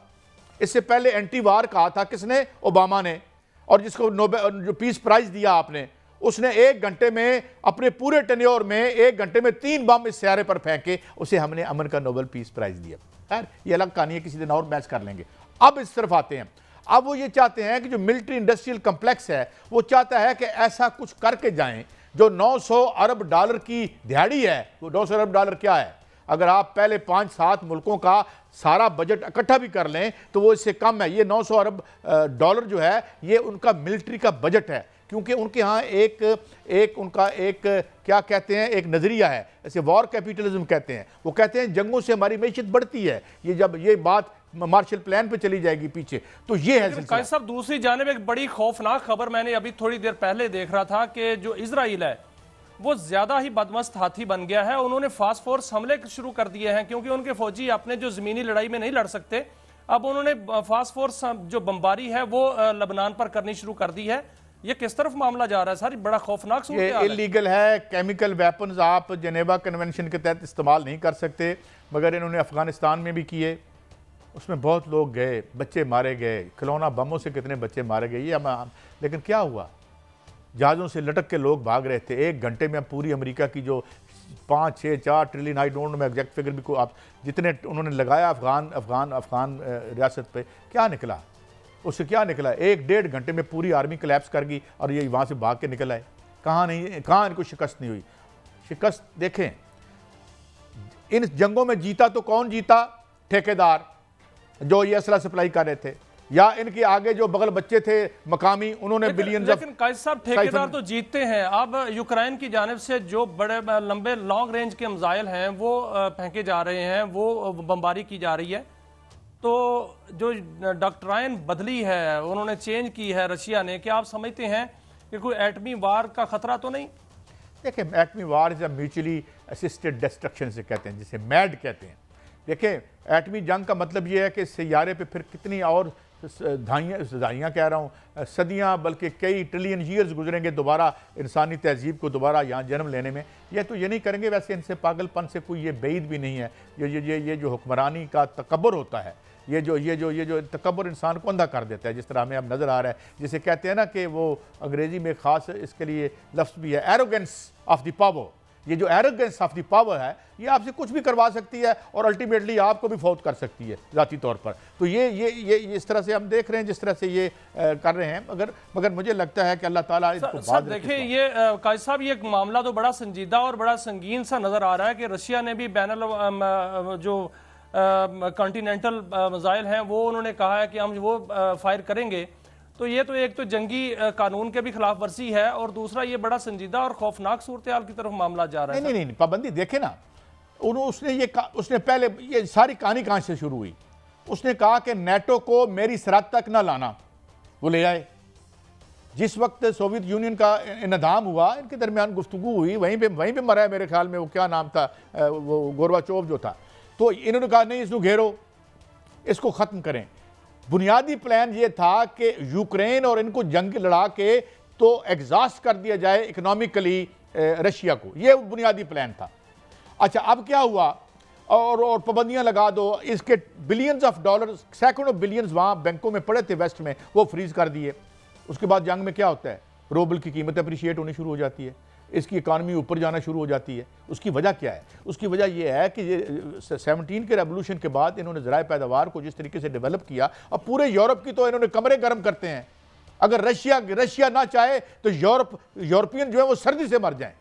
इससे पहले एंटी वार कहा था किसने? ओबामा ने, और जिसको नोबेल जो पीस प्राइज दिया आपने, उसने 1 घंटे में अपने पूरे टेन्योर में 1 घंटे में 3 बम इस सियारे पर फेंके, उसे हमने अमन का नोबेल पीस प्राइज दिया। खैर ये अलग कहानी है, किसी दिन और मैच कर लेंगे। अब इस तरफ आते हैं। अब वो ये चाहते हैं कि जो मिलिट्री इंडस्ट्रियल कम्प्लेक्स है वो चाहता है कि ऐसा कुछ करके जाएं जो 900 अरब डॉलर की दिहाड़ी है। वो 900 अरब डॉलर क्या है? अगर आप पहले 5-7 मुल्कों का सारा बजट इकट्ठा भी कर लें तो वो इससे कम है। ये 900 अरब डॉलर जो है ये उनका मिलिट्री का बजट है, क्योंकि उनके यहाँ एक क्या कहते हैं, एक नज़रिया है, ऐसे वॉर कैपिटलिज्म कहते हैं। वो कहते हैं जंगों से हमारी मैशत बढ़ती है। ये जब ये बात मार्शल प्लान पे चली जाएगी पीछे, तो ये है साहब। दूसरी जानिब एक बड़ी खौफनाक खबर मैंने अभी थोड़ी देर पहले देख रहा था कि जो इजराइल है वो ज्यादा ही बदमस्त हाथी बन गया है। उन्होंने फास्ट फोर्स हमले शुरू कर दिए हैं, क्योंकि उनके फौजी अपने जो जमीनी लड़ाई में नहीं लड़ सकते, अब उन्होंने फास्ट फोर्स जो बमबारी है वो लबनान पर करनी शुरू कर दी है। ये किस तरफ मामला जा रहा है सर? बड़ा खौफनाक सूरत हाल है। इलीगल है। केमिकल वेपन्स आप जेनेवा कन्वेंशन के तहत इस्तेमाल नहीं कर सकते, मगर इन्होंने अफगानिस्तान में भी किए, उसमें बहुत लोग गए, बच्चे मारे गए, खिलौना बमों से कितने बच्चे मारे गए। ये लेकिन क्या हुआ? जहाज़ों से लटक के लोग भाग रहे थे। 1 घंटे में पूरी अमेरिका की जो 5-6-4 ट्रिलियन, आई डोंट नो मैं एग्जैक्ट फिगर भी को आप जितने उन्होंने लगाया अफगान रियासत पे, क्या निकला? उससे क्या निकला? 1-1.5 घंटे में पूरी आर्मी कोलैप्स कर गई और ये वहाँ से भाग के निकल आए। कहाँ इनको शिकस्त नहीं हुई? शिकस्त देखें, इन जंगों में जीता तो कौन जीता? ठेकेदार जो ये असला सप्लाई कर रहे थे, या इनके आगे जो बगल बच्चे थे मकामी, उन्होंने बिलियंस। लेकिन कायद साहब ठेकेदार तो जीतते हैं। अब यूक्रेन की जानिब से जो बड़े लंबे लॉन्ग रेंज के मिसाइल हैं वो फेंके जा रहे हैं, वो बमबारी की जा रही है। तो जो डॉक्ट्राइन बदली है, उन्होंने चेंज की है रशिया ने, क्या आप समझते हैं कि कोई एटमी वार का खतरा तो नहीं? देखिए, एटमी war is a mutually assisted destruction से कहते हैं, जिसे मैड कहते हैं। देखिए, एटमी जंग का मतलब ये है कि सैयारे पे फिर कितनी और दहाइयाँ कह रहा हूँ, सदियाँ बल्कि कई ट्रिलियन ईयर्स गुजरेंगे दोबारा इंसानी तहजीब को दोबारा यहाँ जन्म लेने में। ये तो ये नहीं करेंगे। वैसे इनसे पागलपन से कोई ये बैद भी नहीं है। ये जो हुक्मरानी का तकब्बुर होता है, ये जो तकब्बुर इंसान को अंधा कर देता है, जिस तरह हमें अब नज़र आ रहा है, जिसे कहते हैं ना कि वो अंग्रेज़ी में ख़ास इसके लिए लफ्ज़ भी है, एरोगेंस ऑफ द पावर। ये जो एरोगेंस ऑफ द पावर है, ये आपसे कुछ भी करवा सकती है और अल्टीमेटली आपको भी फौत कर सकती है ज़ाती तौर पर। तो ये इस तरह से हम देख रहे हैं जिस तरह से ये कर रहे हैं। मगर मुझे लगता है कि अल्लाह ताला इसको सर देखिए, ये काजी साहब, ये मामला तो बड़ा संजीदा और बड़ा संगीन सा नज़र आ रहा है कि रशिया ने भी बैनुल जो कॉन्टिनेंटल मिसाइल हैं वो उन्होंने कहा है कि हम वो फायर करेंगे। तो ये तो एक तो जंगी कानून के भी खिलाफ वर्जी है और दूसरा ये बड़ा संजीदा और खौफनाक सूरत हाल की तरफ मामला जा रहा है। नहीं, पाबंदी देखे ना, उसने पहले ये सारी कहानी कहाँ से शुरू हुई? उसने कहा कि नेटो को मेरी सरहद तक ना लाना, वो ले आए। जिस वक्त सोवियत यूनियन का इन्हदाम हुआ, इनके दरमियान गुफ्तगू हुई, वहीं पे मरा है मेरे ख्याल में, वो क्या नाम था, वो गोरबाचोव जो था। तो इन्होंने कहा नहीं, इसको घेरो, इसको ख़त्म करें। बुनियादी प्लान ये था कि यूक्रेन और इनको जंग लड़ा के तो एग्जॉस्ट कर दिया जाए इकोनॉमिकली रशिया को, ये बुनियादी प्लान था। अच्छा, अब क्या हुआ? और पाबंदियां लगा दो, इसके बिलियंस ऑफ डॉलर, सैकड़ों बिलियंस वहाँ बैंकों में पड़े थे वेस्ट में, वो फ्रीज कर दिए। उसके बाद जंग में क्या होता है? रूबल की कीमत अप्रिशिएट होनी शुरू हो जाती है, इसकी इकानमी ऊपर जाना शुरू हो जाती है। उसकी वजह क्या है? उसकी वजह यह है कि ये 17 के रेवोल्यूशन के बाद इन्होंने ज़राए पैदावार को जिस तरीके से डेवलप किया, अब पूरे यूरोप की तो इन्होंने कमरे गर्म करते हैं। अगर रशिया ना चाहे तो यूरोपियन जो है वो सर्दी से मर जाएं।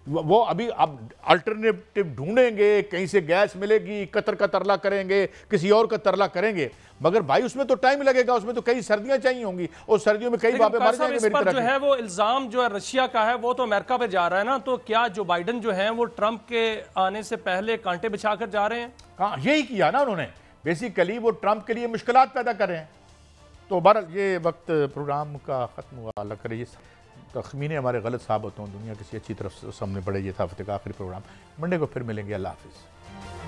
वो अभी अब अल्टरनेटिव ढूंढेंगे, कहीं से गैस मिलेगी, कतर का तरला करेंगे, किसी और का तरला करेंगे, मगर भाई उसमें तो टाइम लगेगा, उसमें तो कई सर्दियां चाहिए होंगी और सर्दियों में कई बाबे मर जाएंगे। मेरी तरह जो है वो इल्जाम जो है रशिया का है वो तो अमेरिका पे जा रहा है ना, तो क्या जो बाइडन जो है वो ट्रंप के आने से पहले कांटे बिछाकर जा रहे हैं? हाँ, यही किया ना उन्होंने, बेसिकली वो ट्रंप के लिए मुश्किलात पैदा कर रहे हैं। तो बहरहाल ये वक्त प्रोग्राम का खत्म हुआ। अल्लाह करे ये तखमीने हमारे गलत साबित हों, दुनिया किसी अच्छी तरफ सामने बढ़े। ये था अब तक आखिरी प्रोग्राम। मंडे को फिर मिलेंगे। अल्लाह हाफिज़।